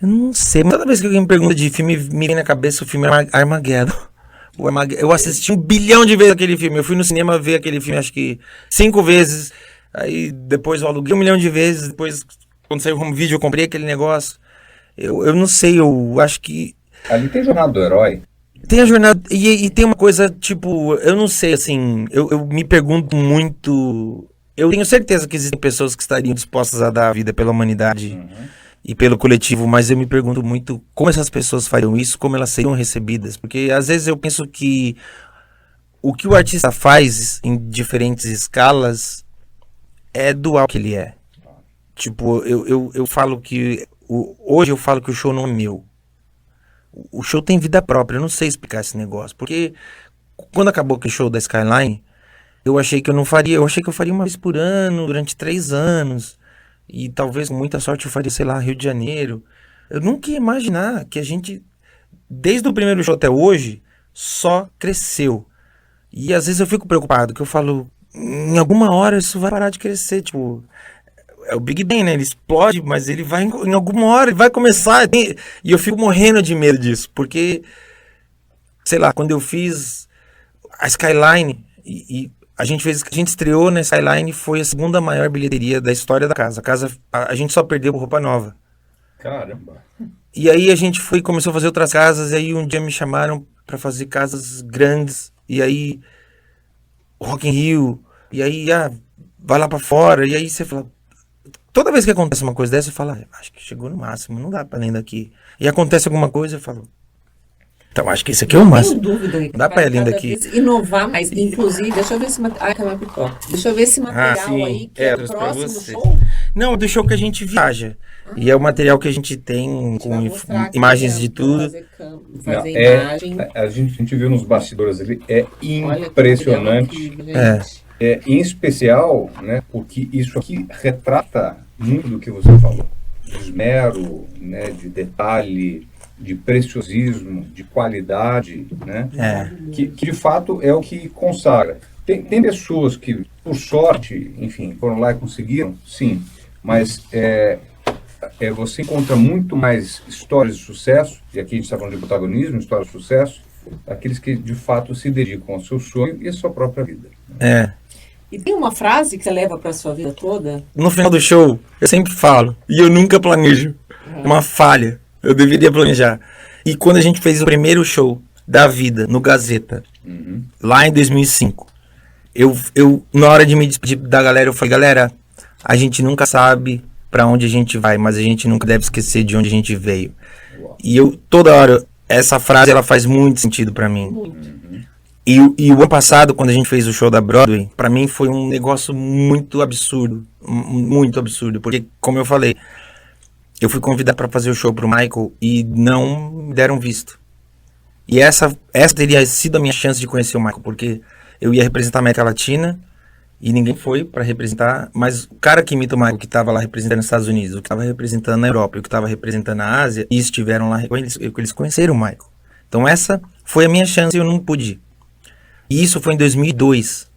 não sei. Toda vez que alguém me pergunta de filme, me vem na cabeça o filme Armageddon. Eu assisti 1 bilhão de vezes aquele filme. Eu fui no cinema ver aquele filme, acho que 5 vezes. Aí depois eu aluguei 1 milhão de vezes. Depois, quando saiu o home video, eu comprei aquele negócio. Eu não sei, eu acho que... Ali tem Jornada do Herói. Tem a jornada... E tem uma coisa, tipo... Eu não sei, assim... Eu me pergunto muito... Eu tenho certeza que existem pessoas que estariam dispostas a dar a vida pela humanidade e pelo coletivo, mas eu me pergunto muito como essas pessoas fariam isso, como elas seriam recebidas. Porque às vezes eu penso que o que o artista faz em diferentes escalas é doar o que ele é. Tipo, eu falo que... Hoje eu falo que o show não é meu. O show tem vida própria, eu não sei explicar esse negócio. Porque quando acabou aquele show da Skyline, eu achei que eu não faria. Eu achei que eu faria uma vez por ano, durante 3 anos. E talvez, com muita sorte, eu faria, sei lá, Rio de Janeiro. Eu nunca ia imaginar que a gente, desde o primeiro show até hoje, só cresceu. E às vezes eu fico preocupado, que eu falo... Em alguma hora isso vai parar de crescer, tipo... É o Big Bang, né? Ele explode, mas ele vai... Em alguma hora ele vai começar... E eu fico morrendo de medo disso, porque... Sei lá, quando eu fiz a Skyline... E a gente estreou na Skyline, foi a 2ª maior bilheteria da história da casa. A gente só perdeu por Roupa Nova. Caramba. E aí a gente começou a fazer outras casas, e aí um dia me chamaram pra fazer casas grandes, e aí... Rock in Rio, e aí vai lá pra fora, e aí você fala... Toda vez que acontece uma coisa dessa, eu falo, acho que chegou no máximo, não dá pra nem daqui. E acontece alguma coisa, eu falo... Então, acho que esse aqui é o máximo. Não tenho dúvida. Dá pra ir lindo aqui. Inovar mais. Inclusive, deixa eu ver esse material. Deixa eu ver esse material sim. aí, que é o trouxe pra próximo você. show. Não, do show que a gente viaja. E é o material que a gente tem Vai com mostrar aqui, imagens né, de tudo. Fazer imagem. A gente viu nos bastidores ali, é Olha que impressionante. incrível, gente. Em especial, né, porque isso aqui retrata muito do que você falou. De esmero, né, de detalhe, de preciosismo, de qualidade, né? Que de fato é o que consagra. Tem pessoas que, por sorte, enfim, foram lá e conseguiram, sim, mas você encontra muito mais histórias de sucesso, e aqui a gente está falando de protagonismo, histórias de sucesso, aqueles que de fato se dedicam ao seu sonho e à sua própria vida. E tem uma frase que você leva para a sua vida toda? No final do show, eu sempre falo, e eu nunca planejo. É uma falha. Eu deveria planejar. E quando a gente fez o primeiro show da vida no Gazeta, lá em 2005, eu na hora de me despedir da galera, eu falei, galera, a gente nunca sabe pra onde a gente vai, mas a gente nunca deve esquecer de onde a gente veio. E toda hora, essa frase, ela faz muito sentido pra mim. E o ano passado, quando a gente fez o show da Broadway, pra mim foi um negócio muito absurdo. Muito absurdo. Porque, como eu falei, eu fui convidado para fazer o show pro Michael e não me deram visto. E essa teria sido a minha chance de conhecer o Michael, porque eu ia representar a América Latina e ninguém foi para representar, mas o cara que imita o Michael, que estava lá representando os Estados Unidos, o que estava representando na Europa e o que estava representando a Ásia, e estiveram lá, eles conheceram o Michael. Então essa foi a minha chance e eu não pude ir. E isso foi em 2002.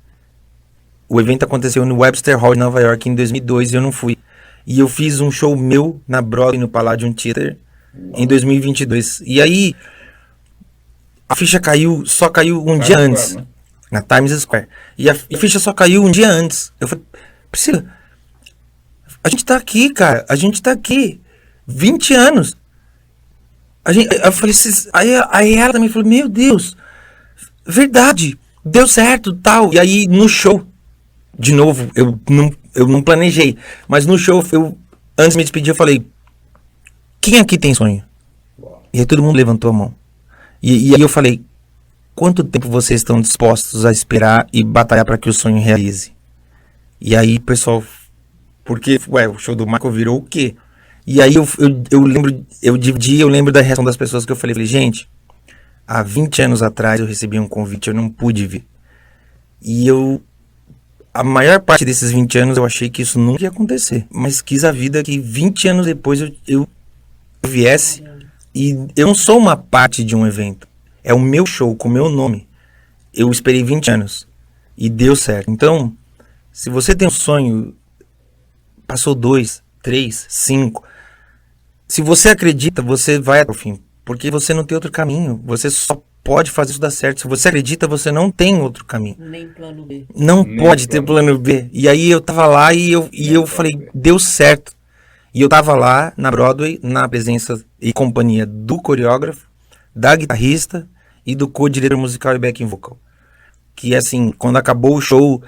O evento aconteceu no Webster Hall de Nova York em 2002 e eu não fui. E eu fiz um show meu na Broadway, no Palladium Theater, em 2022. E aí, a ficha só caiu um dia antes, né? Na Times Square. E a ficha só caiu um dia antes. Eu falei, Priscila, A gente tá aqui, cara. A gente tá aqui. 20 anos. Eu falei, aí ela também falou, meu Deus, verdade, deu certo, tal. E aí no show, de novo, eu não planejei, mas no show, antes de me despedir, eu falei, quem aqui tem sonho? E aí todo mundo levantou a mão. E aí eu falei, quanto tempo vocês estão dispostos a esperar e batalhar para que o sonho realize? E aí, pessoal, porque, o show do Michael virou o quê? E aí eu lembro da reação das pessoas que eu falei, gente, há 20 anos atrás eu recebi um convite, eu não pude vir. E a maior parte desses 20 anos eu achei que isso nunca ia acontecer. Mas quis a vida que 20 anos depois eu viesse. E eu não sou uma parte de um evento. É o meu show, com o meu nome. Eu esperei 20 anos. E deu certo. Então, se você tem um sonho, passou 2, 3, 5. Se você acredita, você vai até o fim. Porque você não tem outro caminho. Você só pode fazer isso dar certo. Se você acredita, você não tem outro caminho. Nem plano B. Não pode ter plano B. E aí eu tava lá e eu falei, deu certo. E eu tava lá na Broadway, na presença e companhia do coreógrafo, da guitarrista e do co-diretor musical e backing vocal. Que assim, quando acabou o show,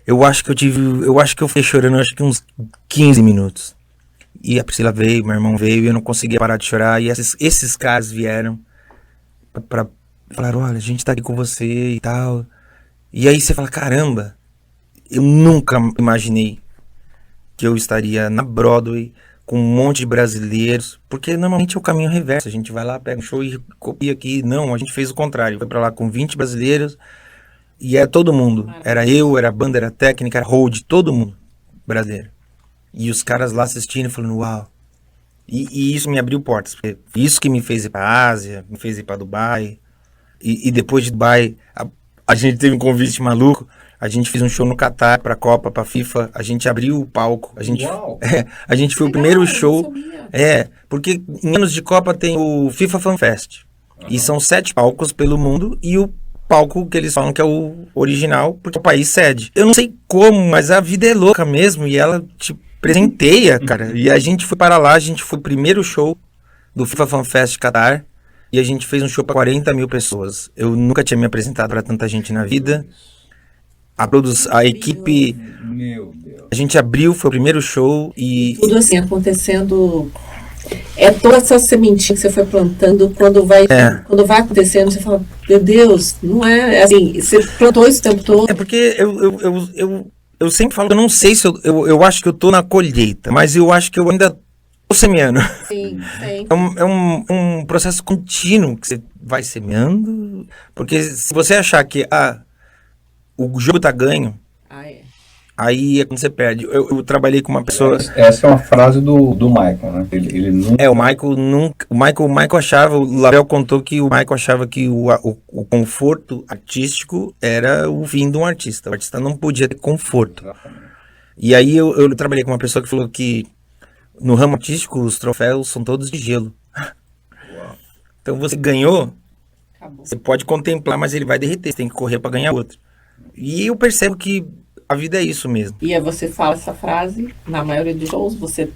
eu acho que eu fiquei chorando, acho que uns 15 minutos. E a Priscila veio, meu irmão veio, e eu não conseguia parar de chorar. E esses caras vieram pra falar, olha, a gente tá aqui com você e tal. E aí você fala, caramba, eu nunca imaginei que eu estaria na Broadway com um monte de brasileiros, porque normalmente é o caminho reverso, a gente vai lá, pega um show e copia aqui. Não, a gente fez o contrário, foi pra lá com 20 brasileiros e era todo mundo, era eu, era a banda, era a técnica, era hold, todo mundo brasileiro. E os caras lá assistindo, falando, uau. E isso me abriu portas, porque isso que me fez ir pra Ásia, me fez ir pra Dubai, e depois de Dubai, a gente teve um convite maluco. A gente fez um show no Catar, pra Copa, pra FIFA. A gente abriu o palco. A gente foi o primeiro show. Porque em anos de Copa tem o FIFA Fan Fest. E são 7 palcos pelo mundo. E o palco que eles falam que é o original, porque é o país sede. Eu não sei como, mas a vida é louca mesmo. E ela te presenteia, cara. E a gente foi para lá. A gente foi o primeiro show do FIFA Fan Fest Catar. E a gente fez um show para 40 mil pessoas. Eu nunca tinha me apresentado para tanta gente na vida. A equipe, Meu Deus. a gente abriu, foi o primeiro show e... Tudo assim, acontecendo, toda essa sementinha que você foi plantando, quando vai acontecendo, você fala, meu Deus, não é assim, você plantou isso o tempo todo. É porque eu sempre falo, eu não sei se eu acho que eu tô na colheita, mas eu acho que eu ainda tô semeando. Sim, sim. É um processo contínuo que você vai semeando, porque se você achar que, o jogo tá ganho, aí é quando você perde. Eu trabalhei com uma pessoa... Essa é uma frase do Michael, né? Ele nunca... O Michael achava, o Label contou que o Michael achava que o conforto artístico era o fim de um artista. O artista não podia ter conforto. E aí eu trabalhei com uma pessoa que falou que no ramo artístico os troféus são todos de gelo. Então você ganhou, acabou. Você pode contemplar, mas ele vai derreter, você tem que correr para ganhar outro. E eu percebo que a vida é isso mesmo. E você fala essa frase na maioria dos shows? Você...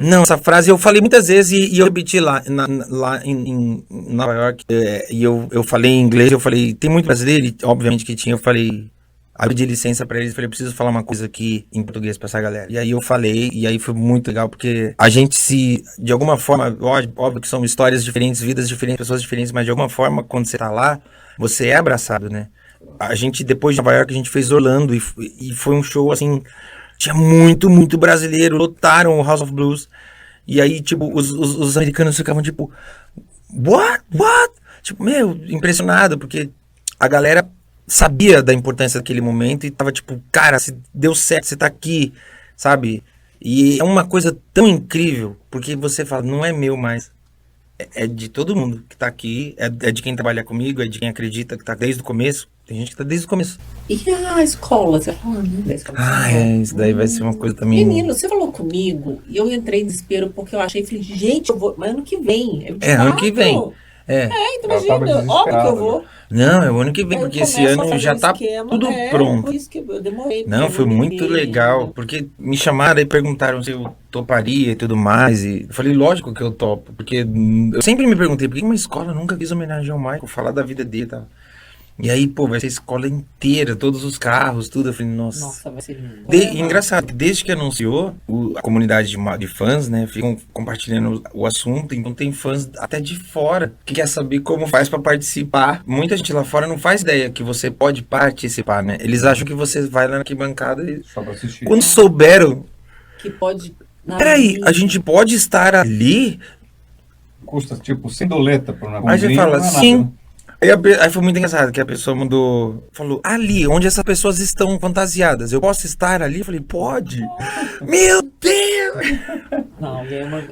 Não, essa frase eu falei muitas vezes e eu repeti lá em Nova York. E eu falei em inglês, eu falei, tem muito brasileiro, e, obviamente que tinha, eu falei, aí eu pedi licença pra eles, falei, eu preciso falar uma coisa aqui em português pra essa galera. E aí eu falei, e aí foi muito legal, porque a gente de alguma forma, óbvio que são histórias diferentes, vidas diferentes, pessoas diferentes, mas de alguma forma, quando você tá lá, você é abraçado, né? A gente, depois de Nova York, a gente fez Orlando e foi um show, assim, tinha muito brasileiro, lotaram o House of Blues. E aí, tipo, os americanos ficavam, tipo, what? Tipo, impressionado, porque a galera sabia da importância daquele momento e tava, tipo, cara, se deu certo, você tá aqui, sabe? E é uma coisa tão incrível, porque você fala, não é meu mais. É de todo mundo que tá aqui, é de quem trabalha comigo, é de quem acredita que tá desde o começo. Tem gente que tá desde o começo. E a escola? Você fala, isso daí vai ser uma coisa também... Menino, você falou comigo e eu entrei em desespero porque eu achei, falei, gente, eu vou... Mas ano que vem. Ano que vem. Então, Ela tava imagina, óbvio que eu desesperada, vou. Não, é o ano que vem, Aí eu porque esse começo a ano fazer já um tá esquema. tudo Por pronto. isso que eu demorei. Não, porque foi eu não muito liguei legal, ainda. porque me chamaram e perguntaram se eu toparia e tudo mais, e eu falei, lógico que eu topo, porque eu sempre me perguntei, por que uma escola nunca quis homenagear o Michael, falar da vida dele e tal. E aí, pô, vai ser a escola inteira, todos os carros, tudo, eu falei, nossa. Nossa, vai ser lindo. Engraçado, que desde que anunciou, a comunidade de fãs, né, ficam compartilhando o assunto, então tem fãs até de fora que quer saber como faz pra participar. Muita gente lá fora não faz ideia que você pode participar, né? Eles acham que você vai lá na arquibancada e Só pra assistir. quando souberam, Que pode. peraí, a gente pode estar ali? Custa tipo 100 doleta por uma Aí você bombinha, fala, não é nada, sim. né? Aí foi muito engraçado que a pessoa falou, ali, onde essas pessoas estão fantasiadas, eu posso estar ali? Eu falei, pode. Meu Deus! Não,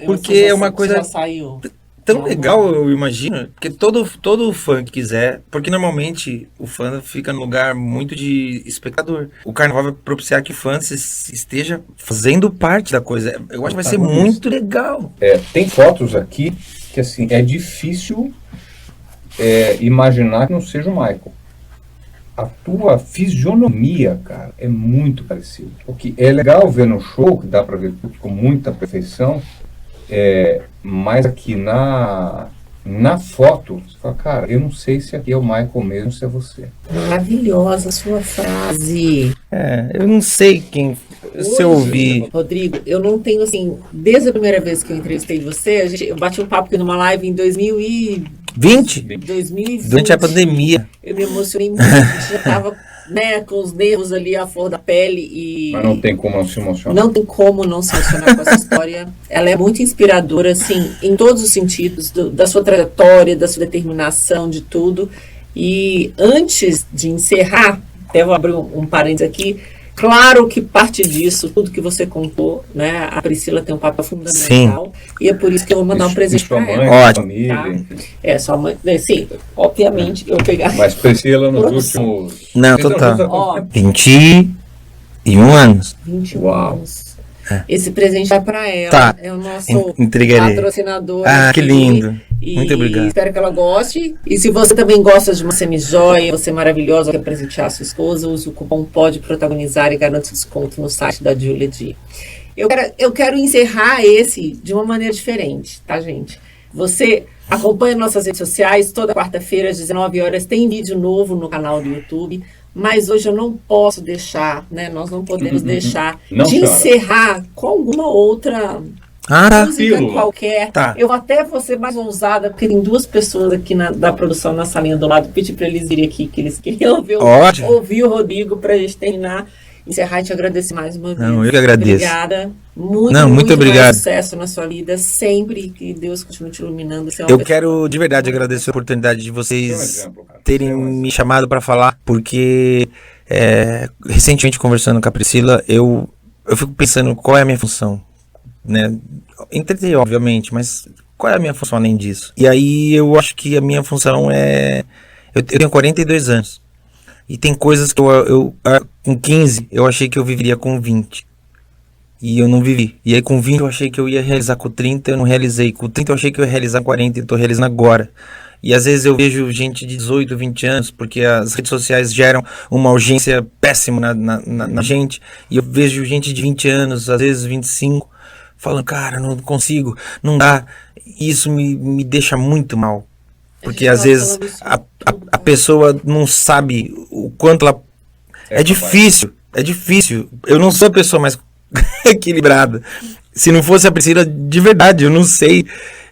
Porque você é uma coisa já saiu. tão Não, legal, eu imagino, porque todo fã que quiser, porque normalmente o fã fica no lugar muito de espectador. O carnaval vai propiciar que o fã esteja fazendo parte da coisa. Eu acho que vai ser muito legal. Tem fotos aqui que assim, é difícil imaginar que não seja o Michael. A tua fisionomia, cara, é muito parecida. O que é legal ver no show, que dá pra ver tudo com muita perfeição, mas aqui na foto, você fala, cara, eu não sei se aqui é o Michael mesmo, se é você. Maravilhosa a sua frase. Eu não sei se eu ouvi. Rodrigo, eu não tenho assim, desde a primeira vez que eu entrevistei você, eu bati um papo aqui numa live em 2020. Durante a pandemia. Eu me emocionei muito, a gente já tava, né, com os nervos ali à flor da pele e... Mas não tem como não se emocionar. Não tem como não se emocionar com essa história. Ela é muito inspiradora, assim, em todos os sentidos, da sua trajetória, da sua determinação, de tudo. E antes de encerrar, até vou abrir um parênteses aqui, claro que parte disso, tudo que você contou, né, a Priscila tem um papel fundamental. Sim. E é por isso que eu vou mandar um presente para ela. Ótimo. Família. Tá? Sua mãe, sim, obviamente, eu pegar... Mas Priscila nos últimos... Não, total. 21 anos. 21 Uau. anos. Esse presente vai para ela. Tá. É o nosso Entregarei. patrocinador. Que lindo. Muito obrigado. Espero que ela goste. E se você também gosta de uma semijoia, você é maravilhosa, quer presentear a sua esposa, use o cupom PODE protagonizar e garante desconto no site da Julia D. Eu quero encerrar esse de uma maneira diferente, tá, gente? Você acompanha nossas redes sociais, toda quarta-feira às 19 horas tem vídeo novo no canal do YouTube. Mas hoje eu não posso deixar, né? Nós não podemos deixar de encerrar com alguma outra música qualquer. Tá. Eu até vou ser mais ousada, porque tem duas pessoas aqui da produção na salinha do lado. Pedi para eles irem aqui, que eles queriam ouvir o Rodrigo para a gente terminar. Encerrar e te agradecer mais uma vez. Não, eu que agradeço. Obrigada. Muito obrigado. Mais sucesso na sua vida, sempre. Que Deus continue te iluminando. Eu quero, de verdade, agradecer a oportunidade de vocês terem me chamado para falar, porque recentemente, conversando com a Priscila, eu fico pensando qual é a minha função, né? Entreter, obviamente, mas qual é a minha função além disso? E aí eu acho que a minha função é... Eu tenho 42 anos. E tem coisas que eu com 15, eu achei que eu viveria com 20. E eu não vivi. E aí com 20 eu achei que eu ia realizar com 30, eu não realizei. Com 30 eu achei que eu ia realizar com 40 e eu tô realizando agora. E às vezes eu vejo gente de 18, 20 anos, porque as redes sociais geram uma urgência péssima na gente. E eu vejo gente de 20 anos, às vezes 25, falando, cara, não consigo, não dá. E isso me deixa muito mal. Porque às vezes a pessoa não sabe o quanto ela... É difícil. Eu não sou a pessoa mais equilibrada. Se não fosse a Priscila, de verdade, eu não sei.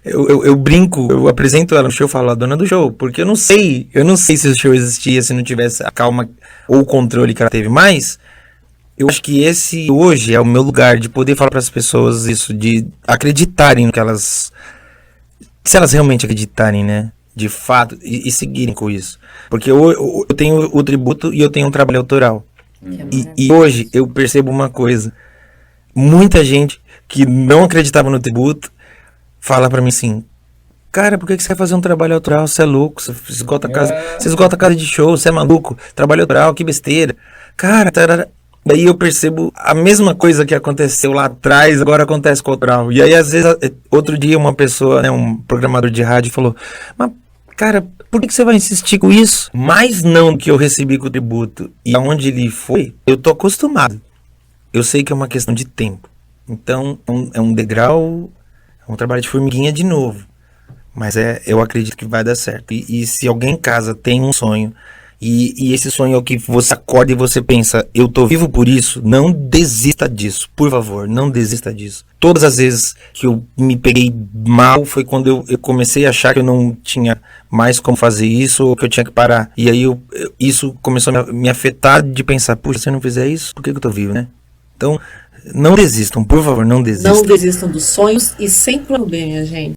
Eu brinco, eu apresento ela no show, eu falo, a dona do show, porque eu não sei se o show existia, se não tivesse a calma ou o controle que ela teve. Mas eu acho que esse hoje é o meu lugar de poder falar para as pessoas isso, de acreditarem no que elas... Se elas realmente acreditarem, né? De fato, e seguirem com isso. Porque eu tenho o tributo e eu tenho um trabalho autoral. E hoje eu percebo uma coisa. Muita gente que não acreditava no tributo fala pra mim assim, cara, por que você quer fazer um trabalho autoral? Você é louco, você esgota a casa de show, você é maluco, trabalho autoral, que besteira. Cara, daí eu percebo a mesma coisa que aconteceu lá atrás, agora acontece com o autoral. E aí às vezes, outro dia uma pessoa, né, um programador de rádio falou, mas cara, por que você vai insistir com isso? Mais não do que eu recebi com o tributo e aonde ele foi, eu tô acostumado. Eu sei que é uma questão de tempo. Então, é um degrau, é um trabalho de formiguinha de novo. Mas eu acredito que vai dar certo. E se alguém em casa tem um sonho, e esse sonho é o que você acorda e você pensa, eu tô vivo por isso, não desista disso. Por favor, não desista disso. Todas as vezes que eu me peguei mal foi quando eu comecei a achar que eu não tinha mais como fazer isso, ou que eu tinha que parar. E aí isso começou a me afetar de pensar, puxa, se eu não fizer isso, por que eu tô vivo, né? Então, não desistam, por favor, não desistam. Não desistam dos sonhos e sem plano B, minha gente.